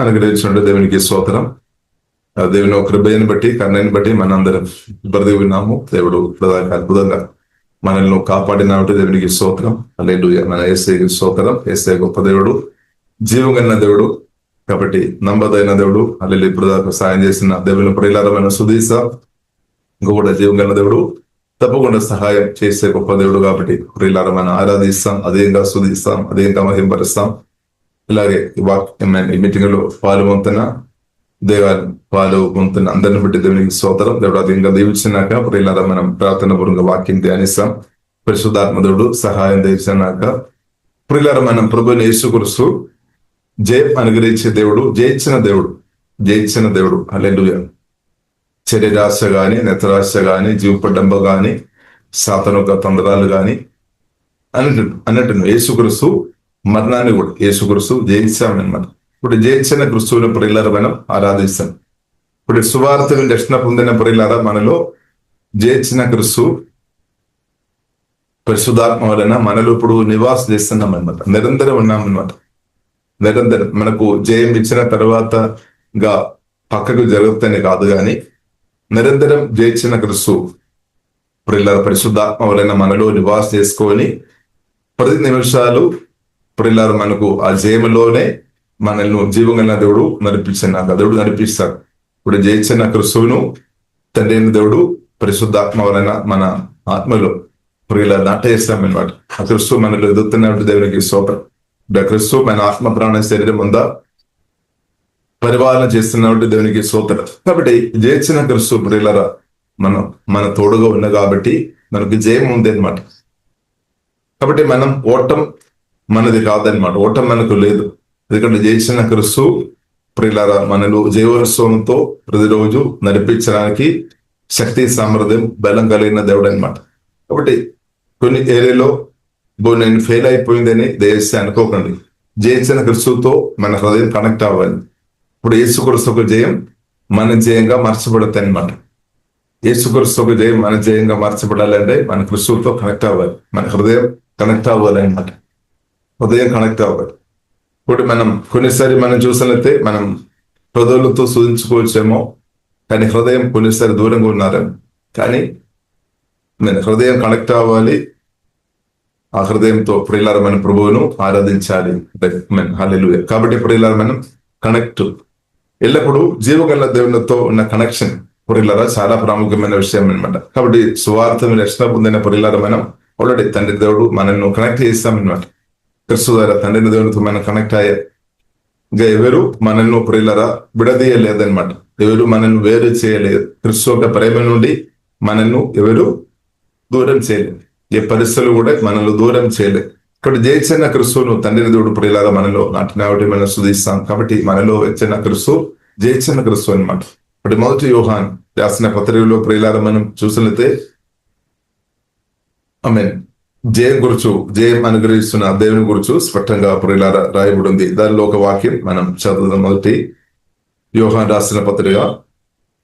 అనుగ్రహించిన దేవునికి స్తోత్రం. దేవుని కృపను బట్టి కరుణని బట్టి మనందరం బ్రతి విన్నాము. దేవుడు అద్భుతంగా మనల్ని కాపాడినట్టు దేవునికి స్తోత్రం. హల్లెలూయా. మన యేసయ్యకి స్తోత్రం. యేసయ్య గొప్ప దేవుడు, జీవగన్న దేవుడు, కాబట్టి నమ్మదైన దేవుడు. హల్లెలూయా. ఇప్పుడు దాకా సాయం చేసిన దేవుని ప్రియులారమైన సుధీసా కూడా జీవగన్న దేవుడు, తప్పకుండా సహాయం చేసే గొప్ప దేవుడు. కాబట్టి ప్రియులార మనం ఆరాధిస్తాం, అదేంగా సుధిస్తాం, అదేంగా మహింపరుస్తాం. ఇలాగే ఈ మీటింగ్ లో పాల్గొంటున్న పాల్గొంటున్న అందరిని బట్టి దేవునికి స్తోత్రం. దేవుడు అది ఇంకా దీవించినాక ప్రియులారా మనం ప్రార్థన పూర్వక వాక్యం ధ్యానిస్తాం. పరిశుద్ధాత్మ దేవుడు సహాయం దీవించినాక ప్రియులారా మనం ప్రభువుని యేసుక్రీస్తు జయం అనుగ్రహించే దేవుడు, జయించిన దేవుడు. హల్లెలూయా. శరీరాశ గాని, నెతరాశ గాని, జీవపడ్డంబ గాని, సాతాను తంత్రాలు గాని అన్నట్టు యేసుక్రీస్తు మరణాన్ని కూడా యేసుక్రీస్తు జయించామన్నమాట. ఇప్పుడు జయించిన క్రిస్తువుని ప్రియులారా మనం ఆరాధిస్తాం. ఇప్పుడు సువార్తను రక్షణ పొందిన ప్రియులారా మనలో జయించిన క్రిస్తు పరిశుద్ధాత్మ వలన మనలో ఇప్పుడు నివాసం చేస్తున్నాం అనమాట. నిరంతరం ఉన్నామన్నమాట. నిరంతరం మనకు జయం ఇచ్చిన తర్వాతగా పక్కకు జరుగుతానే కాదు కానీ నిరంతరం జయించిన క్రిస్తు ప్రియులారా పరిశుద్ధాత్మ వలన మనలో నివాసం చేసుకొని ప్రతి నిమిషాలు ప్రియులారా మనకు ఆ జయములోనే మనల్ని జీవంగా దేవుడు నడిపించాక దేవుడు నడిపిస్తాడు. ఇప్పుడు జయించిన క్రిస్తువును తండ్రి అయిన దేవుడు పరిశుద్ధాత్మ వలన మన ఆత్మలో ప్రియుల నాటేస్తామన్నమాట. ఆ క్రిస్తువు మనలో ఎదుగుతున్నట్టు దేవునికి స్తోత్రం. క్రిస్తువు మన ఆత్మ ప్రాణ శరీరం ఉందా పరిపాలన చేస్తున్నట్టు దేవునికి స్తోత్రం. కాబట్టి జయించిన క్రిస్తువు ప్రియులరా మన తోడుగా ఉన్న కాబట్టి మనకు జయం ఉంది అనమాట. కాబట్టి మనం ఓటం మనది కాదనమాట. ఓటం మనకు లేదు. ఎందుకంటే జయించిన క్రిస్తు ప్రియులారా మనలో జయోత్సవంతో ప్రతిరోజు నడిపించడానికి శక్తి సామర్థ్యం బలం కలిగిన దేవుడు అనమాట. కాబట్టి కొన్ని ఏరియాలో నేను ఫెయిల్ అయిపోయిందని దయచేసి అనుకోకండి. జయించిన క్రిస్తుతో మన హృదయం కనెక్ట్ అవ్వాలి. ఇప్పుడు యేసుక్రీస్తుకు జయం మన జయంగా మార్చబడుతుంది అనమాట. యేసుక్రీస్తుకు జయం మన జయంగా మార్చబడాలంటే మన క్రిస్తుతో కనెక్ట్ అవ్వాలి. మన హృదయం కనెక్ట్ అవ్వాలి అనమాట. హృదయం కనెక్ట్ అవ్వాలి. ఇప్పుడు మనం కొన్నిసారి మనం చూసినట్లయితే మనం హృదయాలతో సూచించుకోవచ్చేమో, కానీ హృదయం కొన్నిసారి దూరంగా ఉన్నారేమో. కానీ హృదయం కనెక్ట్ అవ్వాలి. ఆ హృదయంతో ప్రియులారా మన ప్రభువును ఆరాధించాలి. హల్లెలూయా. కాబట్టి ప్రియులారా మనం కనెక్ట్ ఎల్లప్పుడూ జీవగల దేవునితో ఉన్న కనెక్షన్ ప్రియులారా చాలా ప్రాముఖ్యమైన విషయం అనమాట. కాబట్టి సువార్తను రక్షణ పొందిన ప్రియులారా మనం ఆల్రెడీ తండ్రి దేవుడు మనల్ని కనెక్ట్ చేస్తామన్నమాట. క్రిస్తు ద్వారా తండ్రిని దేవునితో మనం కనెక్ట్ అయ్యారు. ఇంకా ఎవరు మనల్ని ప్రియులారా విడదీయలేదన్నమాట. ఎవరు మనల్ని వేరు చేయలేదు. క్రిస్తు యొక్క ప్రేమ నుండి మనల్ని ఎవరు దూరం చేయలేదు. ఏ పరిస్థితులు కూడా మనల్ని దూరం చేయలేదు. కాబట్టి జయించిన క్రిస్తువును తండ్రిని దేవుడు ప్రియులారా మనలో నాటినాటి మనం స్తుతిస్తాం. కాబట్టి మనలో వచ్చిన క్రిస్తు జయించిన క్రిస్తు అనమాట. కాబట్టి మొదటి యోహాన్ రాసిన పత్రికలో ప్రియులారా మనం చూసినట్లయితే ఆమేన్ జయం అనుగ్రహిస్తున్న దేవుని గురించి స్పష్టంగా ప్రియులారా రాయబడి ఉంది. దానిలో ఒక వాక్యం మనం చదువుదాం. మొదటి యోహాను రాసిన పత్రిక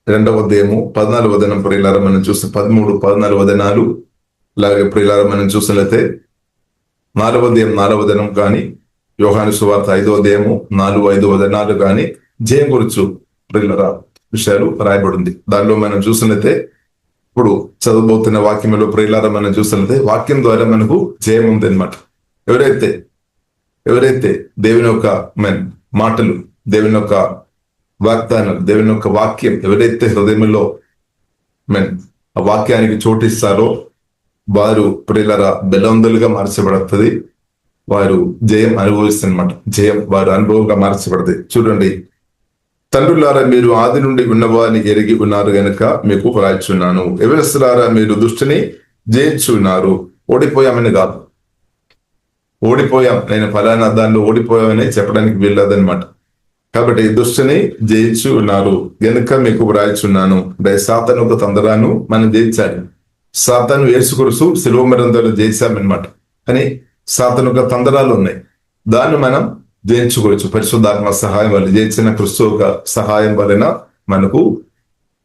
2వ అధ్యాయము 14వ వచనం ప్రియులారా మనం చూస్తే 13, 14 వచనాలు. అలాగే ప్రియులారా మనం చూసినట్లయితే 4వ అధ్యాయం 4వ వచనం కానీ యోహాను సువార్త 5వ అధ్యాయము 4, 5 వచనాలు కానీ జయం గురించి ప్రియులారా విషయాలు రాయబడి ఉంది. దానిలో మనం చూసినట్లయితే ఇప్పుడు చదవబోతున్న వాక్యంలో ప్రియులారా మనం చూసినట్లయితే వాక్యం ద్వారా మనకు జయం ఉంది అనమాట. ఎవరైతే దేవుని యొక్క మాటలు, దేవుని యొక్క వాగ్దానాలు, దేవుని యొక్క వాక్యం ఎవరైతే హృదయంలో ఆ వాక్యానికి చోటిస్తారో వారు ప్రియులారా బలవంతులుగా మార్చబడుతుంది. వారు జయం అనుభవిస్తున్నమాట. జయం వారు అనుభవంగా మార్చబడుతుంది. చూడండి, తండ్రులారా మీరు ఆది నుండి ఉన్నవారిని ఎరిగి ఉన్నారు గనుక మీకు రాయిచున్నాను. యవనస్తులారా మీరు దుష్టుని జయించున్నారు. ఓడిపోయామని కాదు, ఓడిపోయాం నేను ఫలానా దానిలో ఓడిపోయామని చెప్పడానికి వీల్లేదనమాట. కాబట్టి దుష్టుని జయించు ఉన్నారు గనుక మీకు రాయిచున్నాను. సాతాను ఒక తందరాను మనం జయించాలి. సాతాను యేసుక్రీస్తు శిలువ మరణంలో జయించామన్నమాట. కానీ సాతాను ఒక తందరాలు ఉన్నాయి, దాన్ని మనం జయించుకోవచ్చు. పరిశుద్ధాత్మ సహాయం వల్ల జయించిన క్రిస్తు యొక్క సహాయం వలన మనకు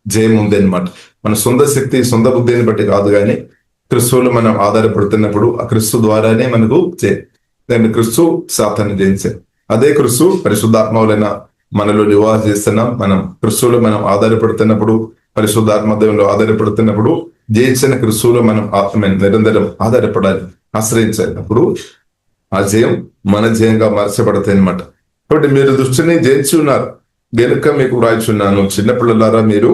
జయం ఉంది అనమాట. మన సొంత శక్తి, సొంత బుద్ధిని బట్టి కాదు, కానీ క్రిస్తువులు మనం ఆధారపడుతున్నప్పుడు ఆ క్రిస్తు ద్వారానే మనకు జయం. క్రిస్తు సాతాన్ని జయించారు. అదే క్రిస్తు పరిశుద్ధాత్మ వలన మనలో నివాస చేస్తున్నాం. మనం క్రిస్తువులో మనం ఆధారపడుతున్నప్పుడు, పరిశుద్ధాత్మ దేవునిలో ఆధారపడుతున్నప్పుడు, జయించిన క్రిస్తువులో మనం నిరంతరం ఆధారపడాలి, ఆశ్రయించాలి. అప్పుడు ఆ జయం మన జయంగా మార్చబడతాయి అనమాట. కాబట్టి మీరు దృష్టిని జయించి ఉన్నారు గనుక మీకు వ్రాయిచున్నాను. చిన్నపిల్లలారా మీరు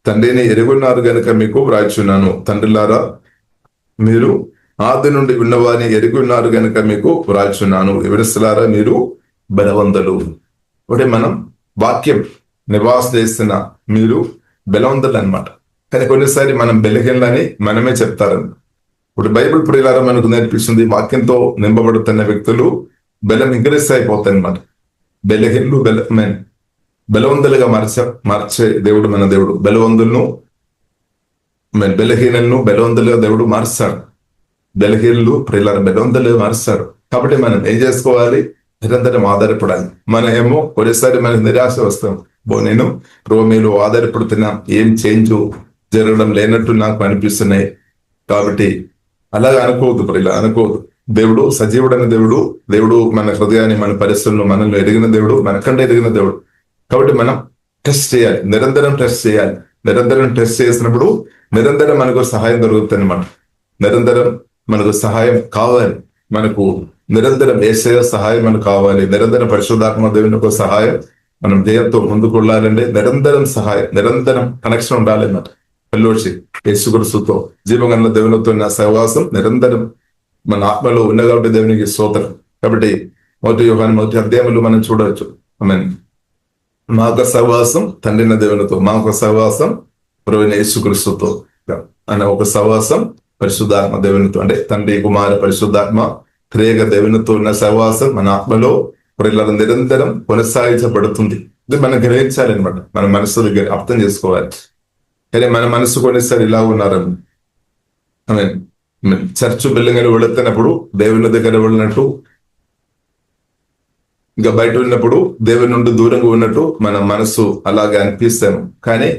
తండ్రిని ఎరుగున్నారు గనుక మీకు వ్రాయిచున్నాను. తండ్రులారా మీరు ఆది నుండి ఉన్నవారిని ఎరిగి ఉన్నారు గనుక మీకు వ్రాయిచున్నాను. ఎవరిస్తులారా మీరు బలవంతులు. ఒకటి మనం వాక్యం నివాస చేస్తున్న మీరు బలవంతులు అనమాట. కానీ కొన్నిసారి మనం బెలహీనలని మనమే చెప్తారని. ఇప్పుడు బైబిల్ ప్రియులారా మనకు నేర్పిస్తుంది, వాక్యంతో నింపబడుతున్న వ్యక్తులు బలం ఇంక్రీస్ అయిపోతాయి అనమాట. బెలహీనులు బలవంతులుగా మార్చే దేవుడు మన దేవుడు. బలహీనలను బలవంతులుగా దేవుడు మారుస్తాడు. బలహీనులు ప్రియులారా బలవంతులుగా మారుస్తాడు. కాబట్టి మనం ఏం చేసుకోవాలి? నిరంతరం ఆధారపడాలి. మనం ఏమో ఒకేసారి మనకు నిరాశ వస్తాం. నేను మీలో ఆధారపడుతున్నా, ఏం చేంజ్ జరగడం లేనట్టు నాకు అనిపిస్తున్నాయి. కాబట్టి అలాగా అనుకోవద్దు ప్రియుల, అనుకోవద్దు. దేవుడు సజీవుడైన దేవుడు. దేవుడు మన హృదయాన్ని, మన పరిస్థితులను మనల్ని ఎరిగిన దేవుడు, మనకంటే ఎరిగిన దేవుడు. కాబట్టి మనం టెస్ట్ చేయాలి, నిరంతరం టెస్ట్ చేయాలి. నిరంతరం టెస్ట్ చేసినప్పుడు నిరంతరం మనకు సహాయం దొరుకుతుంది అన్నమాట. నిరంతరం మనకు సహాయం కావాలి. మనకు నిరంతరం యేసయ్య సహాయం మనకు కావాలి. నిరంతరం పరిశుద్ధాత్మ దేవుని యొక్క సహాయం మనం జయంతో ముందుకు వెళ్ళాలంటే నిరంతరం సహాయం, నిరంతరం కనెక్షన్ ఉండాలి అన్నమాట. ఫెలోషిప్ యేసుక్రీస్తుతో, జీవగల దేవునితో ఉన్న సహవాసం నిరంతరం మన ఆత్మలో ఉన్న కాబట్టి దేవునికి స్తోత్రం. కాబట్టి 1 యోహాను 1 అధ్యాయంలో మనం చూడవచ్చు. మా యొక్క సహవాసం తండ్రిన దేవునితో, మా యొక్క సహవాసం ప్రభువైన యేసుక్రీస్తుతో అనే ఒక సహవాసం పరిశుద్ధాత్మ దేవునితో, అంటే తండ్రి కుమార పరిశుద్ధాత్మ త్రియేక దేవునితో ఉన్న సహవాసం మన ఆత్మలో ప్రియులారా నిరంతరం కొనసాగించబడుతుంది. ఇది మనం గ్రహించాలి అనమాట. మన మనసు దగ్గర అర్థం చేసుకోవాలి. కానీ మన మనసు కొన్నిసారి ఇలా ఉన్నారని, చర్చ్ బిల్డింగ్ అని వెళుతున్నప్పుడు దేవుని దగ్గర వెళ్ళినట్టు, ఇంకా బయట ఉన్నప్పుడు దేవుని నుండి దూరంగా ఉన్నట్టు మన మనసు అలాగే అనిపిస్తాము. కానీ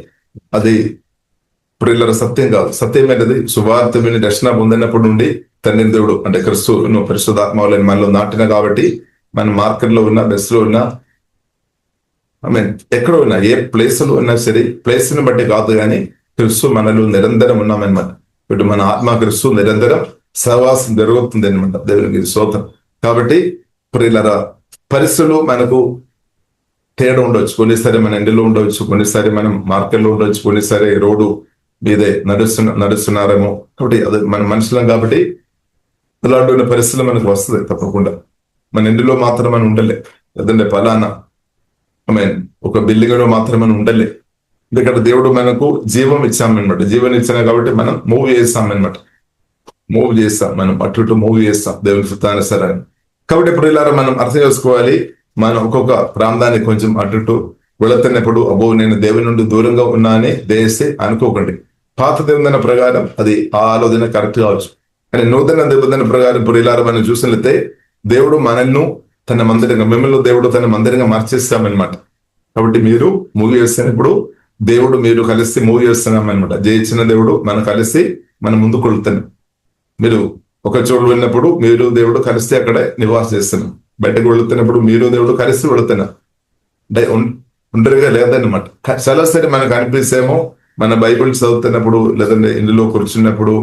అది ప్రియులారా సత్యం కాదు. సత్యమైనది సువార్త విని రక్షణ పొందినప్పుడు నుండి తండ్రి దేవుడు, అంటే క్రిస్తువును పరిశుద్ధాత్మలను మనలో నాటిన కాబట్టి మన మార్కెట్లో ఉన్న, బెస్ లో ఉన్న, ఎక్కడ ఉన్నా, ఏ ప్లేస్ లో ఉన్నా సరే, ప్లేస్ ని బట్టి కాదు కానీ క్రిస్తు మనలో నిరంతరం ఉన్నామన్నమాట. ఇటు మన ఆత్మ క్రిస్తు నిరంతరం సహవాసం జరుగుతుంది అనమాట. దేవునికి స్తోత్రం. కాబట్టి ప్రియులారా పరిస్థితులు మనకు తేడా ఉండవచ్చు. కొన్నిసారి మన ఇంటిలో ఉండవచ్చు, కొన్నిసారి మనం మార్కెట్లో ఉండవచ్చు, కొన్నిసారి రోడ్డు మీదే నడుస్తున్నారేమో. కాబట్టి అది మన మనుషులం కాబట్టి అలాంటి పరిస్థితులు మనకు వస్తుంది తప్పకుండా. మన ఇంటిలో మాత్రం మనం ఉండలే, లేదంటే ఫలానా ఒక బిల్డింగ్ లో మాత్రం మనం ఉండలే. ఎందుకంటే దేవుడు మనకు జీవం ఇచ్చామన్నమాట. జీవం ఇచ్చాం కాబట్టి మనం మూవ్ చేస్తామన్నమాట. మూవ్ చేస్తాం, మనం అటు మూవ్ చేస్తాం దేవుని చిత్తానుసారాన్ని. కాబట్టి ప్రియులారా మనం అర్థం చేసుకోవాలి, మనం ఒక్కొక్క ప్రాంతానికి కొంచెం అటు వెళుతున్నప్పుడు అబ్బో నేను దేవుని నుండి దూరంగా ఉన్నా అని దయచేసి అనుకోకండి. పాత నిబంధన ప్రకారం అది ఆ ఆలోచన కరెక్ట్ కావచ్చు. కానీ నూతన నిబంధన ప్రకారం ప్రియులారా మనం చూసినట్లయితే దేవుడు మనల్ని తన మందిరంగా, మిమ్మల్ని దేవుడు తన మందిరంగా మార్చేస్తామన్నమాట. కాబట్టి మీరు మూవ్ చేస్తున్నప్పుడు దేవుడు మీరు కలిసి మూవ్ చేస్తున్నాం అనమాట. జయించిన దేవుడు మనం కలిసి మనం ముందుకు వెళ్తున్నాం. మీరు ఒక చోటు వెళ్ళినప్పుడు మీరు దేవుడు కలిసి అక్కడే నివాసం చేస్తున్నాం. బయటకు వెళుతున్నప్పుడు మీరు దేవుడు కలిసి వెళుతున్నాం. అంటే ఒంటరిగా లేదన్నమాట. చాలా సరే మనకు అనిపిస్తేమో మన బైబిల్ చదువుతున్నప్పుడు, లేదంటే ఇందులో కూర్చున్నప్పుడు,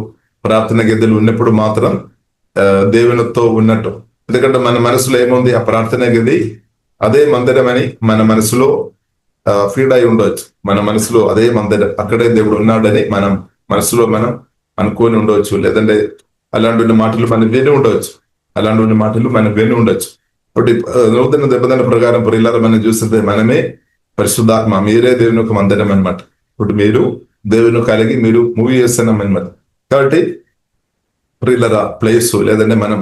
ప్రార్థన గదిలో ఉన్నప్పుడు మాత్రం దేవునితో ఉన్నట్టు. ఎందుకంటే మన మనసులో ఏముంది, ఆ ప్రార్థన గది అదే మందిరం అని మన మనసులో ఫీడ్ అయి ఉండవచ్చు. మన మనసులో అదే మందిరం, అక్కడే దేవుడు ఉన్నాడని మనం మనసులో మనం అనుకొని ఉండవచ్చు. లేదంటే అలాంటి మాటలు మనం విని ఉండవచ్చు. అలాంటి మాటలు మనం విని ఉండొచ్చు. కాబట్టి నూతన నిబంధన ప్రకారం ప్రియులారా మనం చూస్తుంటే మనమే పరిశుద్ధాత్మ, మీరే దేవుని యొక్క మందిరం అనమాట. ఇప్పుడు మీరు దేవుని కలిగి మీరు మూవీ చేస్తున్నాం అనమాట. కాబట్టి ప్రియులారా ప్లేస్, లేదంటే మనం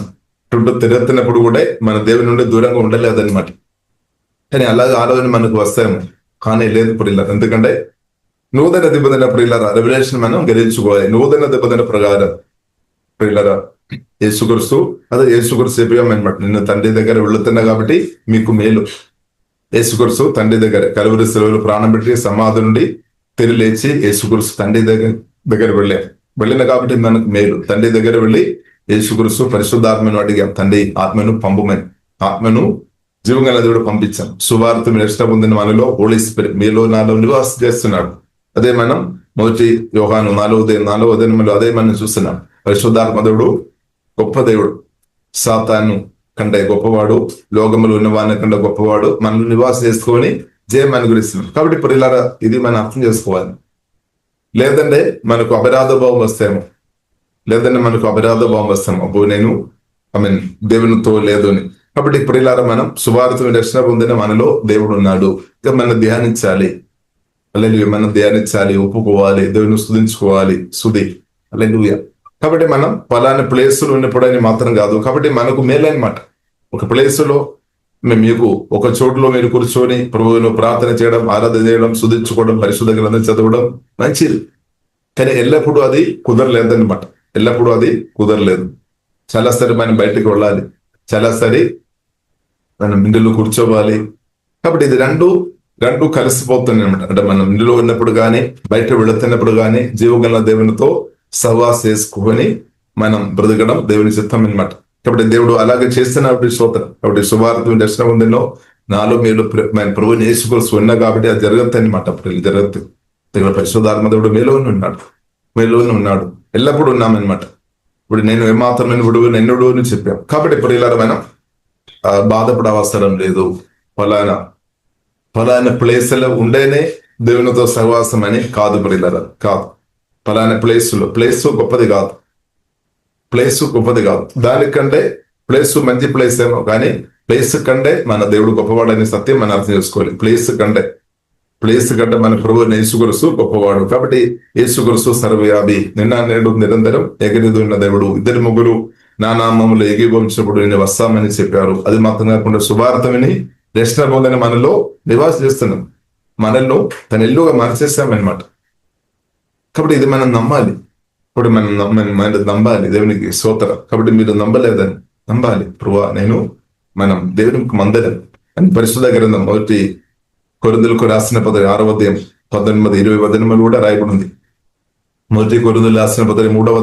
చుట్టూ తిరుగుతున్నప్పుడు కూడా మన దేవుని నుండి దూరంగా ఉండలేదన్నమాట. కానీ అలాగే ఆలోచన మనకు వస్తాము, కానీ లేదు ప్రియులారా. ఎందుకంటే నూతన నిబంధన ప్రియులారా రెవల్యూషన్ మనం గ్రహించుకోవాలి. నూతన నిబంధన ప్రకారం ప్రియులారా యేసుక్రీస్తు, అదే యేసుక్రీస్తు చెప్పామన్నమాట, నిన్ను తండ్రి దగ్గర వెళుతున్నా కాబట్టి మీకు మేలు. యేసుక్రీస్తు తండ్రి దగ్గర కలువరి శిలువలో ప్రాణం పెట్టి సమాధి నుండి తిరిగి లేచి యేసుక్రీస్తు తండ్రి దగ్గర వెళ్ళిన కాబట్టి మనకు మేలు. తండ్రి దగ్గర వెళ్ళి యేసుక్రీస్తు పరిశుద్ధాత్మను అడిగాం, తండ్రి ఆత్మను పంపుమని. ఆత్మను జీవంగల దేవుడు పంపించాం. సువార్త మీరు రక్షణ పొందిన మనలో హోలీ స్పిరిట్ మీలో నాలో నివాసం చేస్తున్నాడు. అదే మనం మొదటి యోహాను 4:4 అదే మనం చూస్తున్నాం. పరిశుద్ధాత్మ దేవుడు గొప్ప దేవుడు, సాతాను కంటే గొప్పవాడు, లోకములు ఉన్న వాని కంటే గొప్పవాడు, మనల్ని నివాసం చేసుకొని జయం అనుగ్రహిస్తున్నాడు. కాబట్టి ఇప్పుడు ఇలా ఇది మనం అర్థం చేసుకోవాలి. లేదంటే మనకు అపరాధ భావం వస్తేమో, అబ్బో నేను దేవునితో లేదు అని. కాబట్టి ఇప్పుడు ఇలా మనం సువార్త రక్షణ పొందిన మనలో దేవుడు ఉన్నాడు. ఇక మనం ధ్యానించాలి, మనం ధ్యానించాలి, ఒప్పుకోవాలి, దేవుని స్తుతించుకోవాలి. హల్లెలూయా. కాబట్టి మనం పలానా ప్లేసులు ఉన్నప్పుడని మాత్రం కాదు. కాబట్టి మనకు మేలనమాట. ఒక ప్లేసులో మీకు ఒక చోటులో మీరు కూర్చొని ప్రభువును ప్రార్థన చేయడం, ఆరాధన చేయడం, స్తుతించుకోవడం, పరిశుద్ధ గ్రంథం చదవడం మంచిది. కానీ ఎల్లప్పుడూ అది కుదరలేదన్నమాట. చాలా సరి మనం బయటకు వెళ్ళాలి, చాలా సరి మనం ఇంటిలో కూర్చోవాలి. కాబట్టి ఇది రెండు కలిసిపోతుంది అనమాట. అంటే మనం ఇంటిలో ఉన్నప్పుడు కానీ బయట వెళుతున్నప్పుడు కానీ జీవగల దేవునితో సహవాస చేసుకొని మనం బ్రతకడం దేవుని చిత్తం అనమాట. కాబట్టి దేవుడు అలాగే చేస్తున్నప్పుడు స్తోత్రం. కాబట్టి సువార్త దర్శనం ఉందిలో నాలో మీరు ప్రభువుని యేసుక్రీస్తు ఉన్నా కాబట్టి అది జరగదు అనమాట. అప్పుడు జరగదు. దగ్గర పరిశుద్ధాత్మ దేవుడు మీలోనే ఉన్నాడు, ఎల్లప్పుడూ ఉన్నామన్నమాట. ఇప్పుడు నేను ఏమాత్రం ఎన్నడూ అని చెప్పాం. కాబట్టి ఇప్పుడు ఇలా మనం బాధపడే అవసరం లేదు. ఫలానా ప్లేస్లో ఉండేనే దేవునితో సహవాసం అని కాదు. ఇప్పుడు కాదు, ఫలానా ప్లేస్ గొప్పది కాదు. దానికంటే ప్లేస్ మంచి ప్లేస్ ఏమో, కానీ ప్లేస్ కంటే మన దేవుడు గొప్పవాడని సత్యం మనం అర్థం చేసుకోవాలి. ప్లేస్ కంటే మన ప్రభువుని యేసుక్రీస్తు గొప్పవాడు. కాబట్టి యేసుక్రీస్తు సర్వవ్యాపి, నిన్న నేడు నిరంతరం ఎగిరిదున్న దేవుడు. 2-3 నా నామములు ఏకీభవించినప్పుడు నేను వస్తామని చెప్పారు. అది మాత్రం కాకుండా సువార్త విని రక్షణ పొందని మనలో నివాసం చేస్తున్నాం, మనల్ని తన ఇల్లుగా మార్చేస్తామన్నమాట. కాబట్టి ఇది మనం నమ్మాలి. ఇప్పుడు మనం నమ్మాలి దేవునికి స్తోత్రం. కాబట్టి మీరు నమ్మాలి. ప్రభువా మనం దేవునికి మందిరం అని పరిశుద్ధ గ్రంథం 1 కొరింథీయులకు రాసిన 6వ 19-20 కూడా రాయబడి ఉంది. 1 కొరింథీయులకు రాసిన 3వ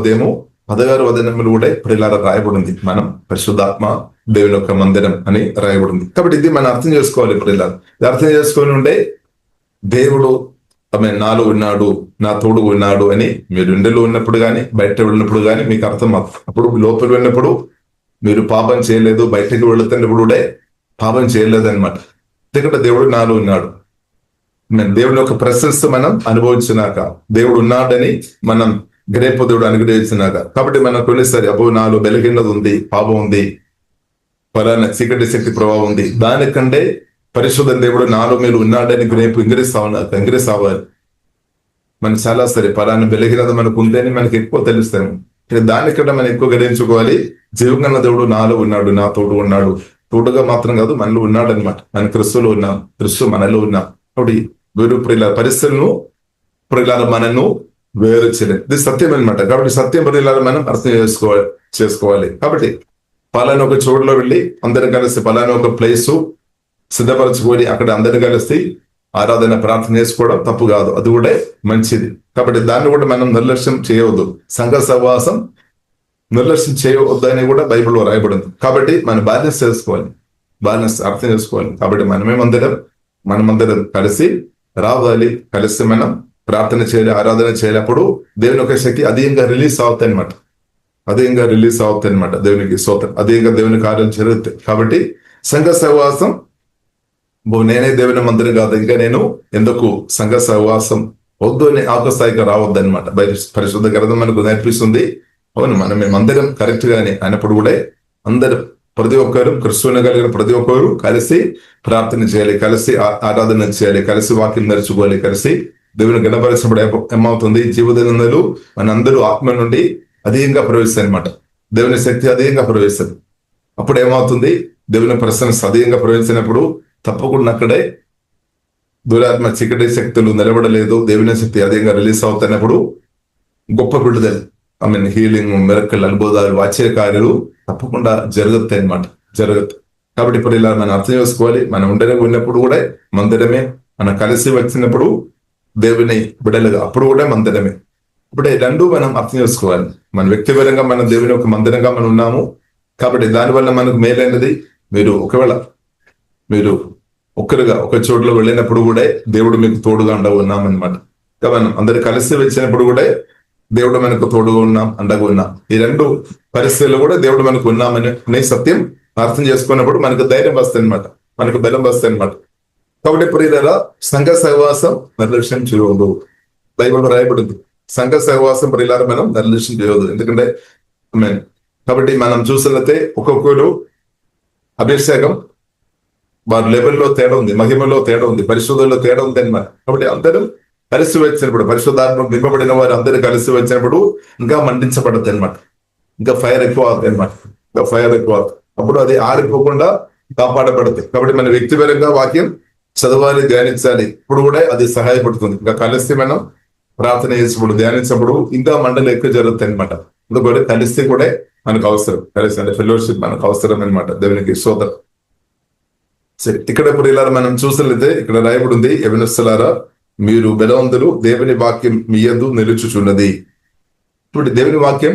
16 కూడా ఇప్పుడు ఇలా రాయబడింది. మనం పరిశుద్ధాత్మ దేవుని యొక్క మందిరం అని రాయబడింది. కాబట్టి ఇది మనం అర్థం చేసుకోవాలి. ఇప్పుడు ఇలా అర్థం చేసుకొని ఉండే దేవుడు నాలో ఉన్నాడు, నా తోడు ఉన్నాడు అని మీరు ఇంటిలో ఉన్నప్పుడు కానీ బయట వెళ్ళినప్పుడు కానీ మీకు అర్థం అవుతుంది. అప్పుడు లోపల వెళ్ళినప్పుడు మీరు పాపం చేయలేదు, బయటకు వెళుతున్నప్పుడు కూడా పాపం చేయలేదు అనమాట. ఎందుకంటే దేవుడు నాలో ఉన్నాడు. దేవుని యొక్క ప్రెసెన్స్ మనం అనుభవించినాక, దేవుడు ఉన్నాడని మనం గ్రేపు దేవుడు అనుగ్రహించినాక, కాబట్టి మనం కొన్నిసారి అబ్బో నాలో బలహీనత ఉంది, పాపం ఉంది, ఫలానా చీకటి శక్తి ప్రభావం ఉంది, దానికంటే పరిశుద్ధ దేవుడు నాలో మీరు ఉన్నాడని గ్రేపు ఇంగ్రీస్ అవ్వాలి. మనం చాలా సరే ఫలానా బలహీనత మనకు ఉందని మనకి ఎక్కువ తెలుస్తాము. దానికంటే మనం ఎక్కువ గ్రహించుకోవాలి, జీవగల దేవుడు నాలో ఉన్నాడు, నా తోడు ఉన్నాడు. తోడుగా మాత్రం కాదు, మనలో ఉన్నాడు అనమాట. మన క్రిస్తులో ఉన్నాం, క్రిస్తు మనలో ఉన్నాం. కాబట్టి వేరు ప్రియుల పరిస్థితులను ప్రియుల మనను వేరు చేయలేదు. ఇది సత్యం అనమాట. కాబట్టి సత్యం ప్రియుల మనం అర్థం చేసుకోవాలి. కాబట్టి పలానా ఒక చోటులో వెళ్ళి అందరం కలిసి పలానా ఒక ప్లేసు సిద్ధపరచుకొని అక్కడ అందరిని కలిసి ఆరాధన ప్రార్థన చేసుకోవడం తప్పు కాదు, అది కూడా మంచిది. కాబట్టి దాన్ని కూడా మనం నిర్లక్ష్యం చేయవద్దు. సంఘ సహవాసం నిర్లక్ష్యం చేయవద్దని కూడా బైబిల్లో రాయబడింది. కాబట్టి మనం బ్యాలెన్స్ అర్థం చేసుకోవాలి. కాబట్టి మనమందరం కలిసి రావాలి, కలిసి మనం ప్రార్థన చేయాలి, ఆరాధన చేయాలప్పుడు దేవుని యొక్క శక్తి అధికంగా రిలీజ్ అవుతాయి అనమాట. దేవునికి స్తోత్రం, అధికంగా దేవుని కార్యాలు జరుగుతాయి. కాబట్టి సంఘ సహవాసం నేనే దేవుని మందిరం కాదు, ఇంకా నేను ఎందుకు సంఘ సహవాసం వద్దు అని ఆకస్థాయిగా రావద్దు అనమాట. పరిశుద్ధ గ్రంథం మనకు నేర్పిస్తుంది. అవును, మేమందరం కరెక్ట్ గానే అయినప్పుడు కూడా అందరం ప్రతి ఒక్కరు క్రిస్తువుని కలిగిన ప్రతి ఒక్కరు కలిసి ప్రార్థన చేయాలి, కలిసి ఆరాధన చేయాలి, కలిసి వాక్యం నేర్చుకోవాలి, కలిసి దేవుని గణపరిచినప్పుడు ఏమవుతుంది, జీవదందలు మనందరూ ఆత్మ నుండి అధికంగా ప్రవేశిస్తాయి అనమాట. దేవుని శక్తి అధికంగా ప్రవేశిస్తుంది. అప్పుడు ఏమవుతుంది, దేవుని ప్రసన్న అధికంగా ప్రవేశించినప్పుడు తప్పకుండా అక్కడే దురాత్మ చీకటి శక్తులు నిలబడలేదు, దేవుని శక్తి అధికంగా రిలీజ్ అవుతున్నప్పుడు గొప్ప విడుదల, హీలింగ్, మెరకల్, అద్భుతాలు, ఆశ్చర్యకార్యాలు తప్పకుండా జరుగుతాయి అనమాట. కాబట్టి ఇప్పుడు ఇలా మనం అర్థం చేసుకోవాలి. మనం ఉన్నప్పుడు కూడా మందిరమే, మనం కలిసి వచ్చినప్పుడు దేవుని బిడలుగా అప్పుడు కూడా మందిరమే. ఇప్పుడు రెండు మనం అర్థం చేసుకోవాలి. మన వ్యక్తిపరంగా మనం దేవుని ఒక మందిరంగా మనం ఉన్నాము. కాబట్టి దానివల్ల మనకు మేలైనది, మీరు ఒకవేళ మీరు ఒక్కరుగా ఒక చోట్ల వెళ్ళినప్పుడు కూడా దేవుడు మీకు తోడుగా ఉన్నామన్నమాట. ఇంకా మనం అందరు కలిసి వచ్చినప్పుడు కూడా దేవుడు మనకు తోడుగా ఉన్నాం, అండగా ఉన్నాం. ఈ రెండు పరిస్థితుల్లో కూడా దేవుడు మనకు ఉన్నామని సత్యం అర్థం చేసుకున్నప్పుడు మనకు ధైర్యం వస్తుంది అనమాట, మనకు బలం వస్తుంది అనమాట. కాబట్టి ప్రియులారా, సంఘ సహవాసం నిర్లక్ష్యం చేయవద్దు. బైబిల్ రాయబడింది, సంఘ సహవాసం ప్రియులారా మనం నిర్లక్ష్యం చేయవద్దు. ఎందుకంటే కాబట్టి మనం చూసినట్లయితే ఒక్కొక్కరు అభిషేకం వారి లెవెల్లో తేడా ఉంది, మహిమలో తేడా ఉంది, పరిశుద్ధంలో తేడా ఉంది అన్నమాట. కాబట్టి అందరూ కలిసి వచ్చినప్పుడు, పరిశుద్ధాత్మ నింపబడిన వారు అందరూ కలిసి వచ్చినప్పుడు ఇంకా మండించబడుతుంది అనమాట, ఇంకా ఫైర్ ఎక్కువ అవుతుంది అనమాట, ఇంకా ఫైర్ ఎక్కువ అవుతుంది. అప్పుడు అది ఆరిపోకుండా కాపాడబడుతుంది. కాబట్టి మన వ్యక్తిపరంగా వాక్యం చదవాలి, ధ్యానించాలి. ఇప్పుడు కూడా అది సహాయపడుతుంది. ఇంకా కలిసి మనం ప్రార్థన చేసినప్పుడు, ధ్యానించినప్పుడు ఇంకా మండలి ఎక్కువ జరుగుతాయి అనమాట. అందుకని కలిసి కూడా మనకు అవసరం, కలిసి అంటే ఫెలోషిప్ మనకు అవసరం అనమాట. దేవునికి సోదరు. సరే, ఇక్కడ ప్రియులారా మనం చూసినట్లయితే ఇక్కడ రాయబడి ఉంది, యవనస్తులారా మీరు బలవంతులు, దేవుని వాక్యం మీ యందు నిలుచుచున్నది. ఇప్పుడు దేవుని వాక్యం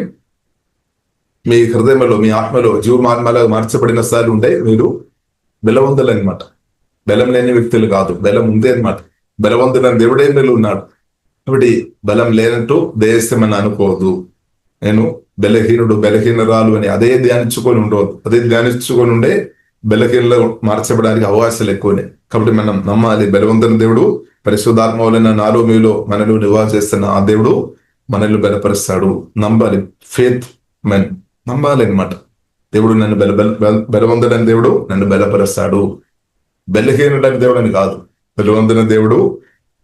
మీ హృదయంలో, మీ ఆత్మలో జీవమాత్మలాగా మార్చబడిన సార్లు ఉంటే మీరు బలవంతులు అనమాట. బలం లేని వ్యక్తులు కాదు, బలం ఉంది అనమాట. బలవంతులని దేవుడే మీరు ఉన్నాడు. కాబట్టి బలం లేనట్టు దేశమని అనుకోవద్దు. నేను బలహీనుడు, బలహీనరాలు అని అదే ధ్యానించుకొని ఉండవద్దు. అదే ధ్యానించుకొని ఉండే బలహీనలో మార్చబడానికి అవకాశాలు ఎక్కువనే. కాబట్టి మనం నమ్మాలి, బలవంతుని దేవుడు పరిశుద్ధాత్మ వలన నాలో మీలో మనలో నివాస చేస్తున్న ఆ దేవుడు మనల్ని బలపరుస్తాడు. నమ్మాలి, ఫేత్ మెన్ నమ్మాలి అనమాట. దేవుడు నన్ను బలవంతుడని దేవుడు నన్ను బలపరుస్తాడు. బలహీనుడని దేవుడు అని కాదు, బలవంతుని దేవుడు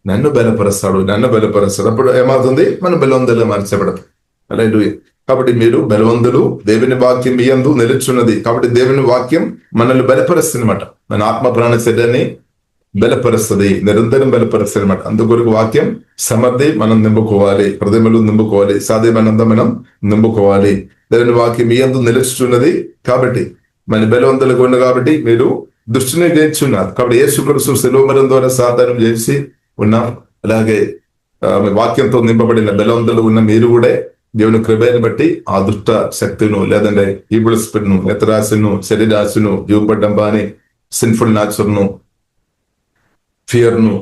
నన్ను బలపరుస్తాడు, నన్ను బలపరుస్తాడు. అప్పుడు ఏమవుతుంది, మనం బలవంతులుగా మార్చబడదు. హల్లెలూయా. కాబట్టి మీరు బలవంతులు, దేవుని వాక్యం మీ యందు నిలుచున్నది. కాబట్టి దేవుని వాక్యం మనల్ని బలపరుస్తుంది అనమాట. మన ఆత్మ ప్రాణ శరీరాన్ని బలపరుస్తుంది, నిరంతరం బలపరుస్తుంది అనమాట. అందుకొరకు వాక్యం సమర్థి మనం నింపుకోవాలి, హృదయములు నింపుకోవాలి, సాధ్యమైనంత మనం నింపుకోవాలి. దేవుని వాక్యం మీ యందు నిలుచున్నది. కాబట్టి మన బలవంతులుగా ఉన్న కాబట్టి మీరు దృష్టిని జయించున్నారు. కాబట్టి యేసుక్రీస్తు శిలువ మరణం ద్వారా సాధారణ చేసి ఉన్నాం. అలాగే వాక్యంతో నింపబడిన బలవంతులు ఉన్న మీరు కూడా దేవుని కృపను బట్టి ఆ దుష్ట శక్తిను, లేదంటే ఈబుల్ స్పిరిట్ ను, నెతరాశను, శరీరాశను, యువపడ్డంబాని, సిన్ఫుల్ నాచుర్ ను, ఫియర్ ను,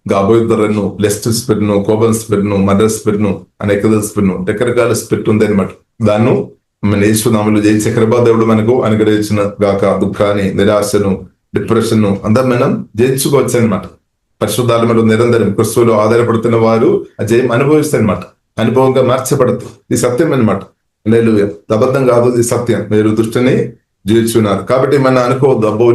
అభ్యుదరను, లెస్ట్ స్పిరిట్ ను, కోపం స్పిరిట్ ను, మర్డర్ స్పిరిట్ ను, అనేక స్పిరిట్ ను, రకరకాల స్పిరిట్ ఉంది అనమాట. దాన్ని మన యేసునామములో జయించే కృపా దేవుడు మనకు అనుగ్రహించిన గాక. దుఃఖాన్ని, నిరాశను, డిప్రెషన్ ను అందరం మనం జయించుకోవచ్చు అనమాట. పరిశుద్ధాత్మలో నిరంతరం క్రిస్తువులో ఆధారపడుతున్న వారు ఆ జయం అనుభవిస్తారు అనమాట, అనుభవంగా మార్చబడుతుంది. ఇది సత్యం అనమాట. హల్లెలూయా. అబద్ధం కాదు, ఇది సత్యం. మీరు దృష్టిని జీవించున్నారు. కాబట్టి మన అనుకోవద్దు, అబ్బో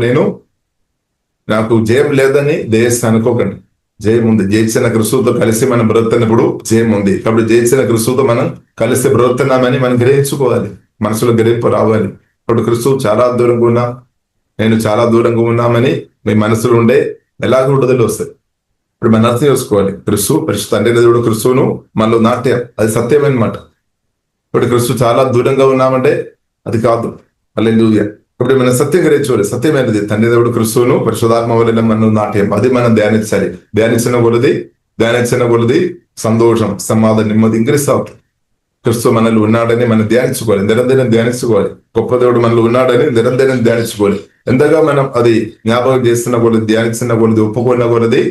నాకు జయం లేదని దయచేసి అనుకోకండి. జయం ఉంది. జయించిన క్రిస్తువుతో కలిసి మనం బ్రతుకుతున్నప్పుడు జయం ఉంది. కాబట్టి జయించిన క్రిస్తువుతో మనం కలిసి బ్రతుకుతున్నామని మనం గ్రహించుకోవాలి, మనసులో గ్రహింపు రావాలి. ఇప్పుడు క్రిస్తువు చాలా దూరంగా ఉన్నా, నేను చాలా దూరంగా ఉన్నామని మీ మనసులో ఉండే ఎలాగ విడుదల వస్తాయి. ఇప్పుడు మనం అర్థం చేసుకోవాలి, క్రిస్తు పరిశుద్ధ తండ్రి దేవుడు క్రిస్తువును మనలో నాట్యం, అది సత్యమన్నమాట. ఇప్పుడు క్రిస్తు చాలా దూరంగా ఉన్నామంటే అది కాదు. హల్లెలూయా. ఇప్పుడు మనం సత్యం గ్రహించుకోవాలి, సత్యమైనది తండ్రి దేవుడు క్రిస్తువును పరిశుద్ధాత్మ వలన మనలో నాట్యం, అది మనం ధ్యానించాలి. ధ్యానించిన కొలది సంతోషం, సమాధానం, నెమ్మది ఇంక్రీస్ అవుతుంది. క్రిస్తు మనలో ఉన్నాడని మనం ధ్యానించుకోవాలి, నిరంతరం ధ్యానించుకోవాలి. గొప్ప దేవుడు మనలో ఉన్నాడని నిరంతరం ధ్యానించుకోవాలి. ఎంతగా మనం అది జ్ఞాపకం చేస్తున్న కొలది, ధ్యానిస్తున్న కొలది, ఒప్పుకున్న కొలది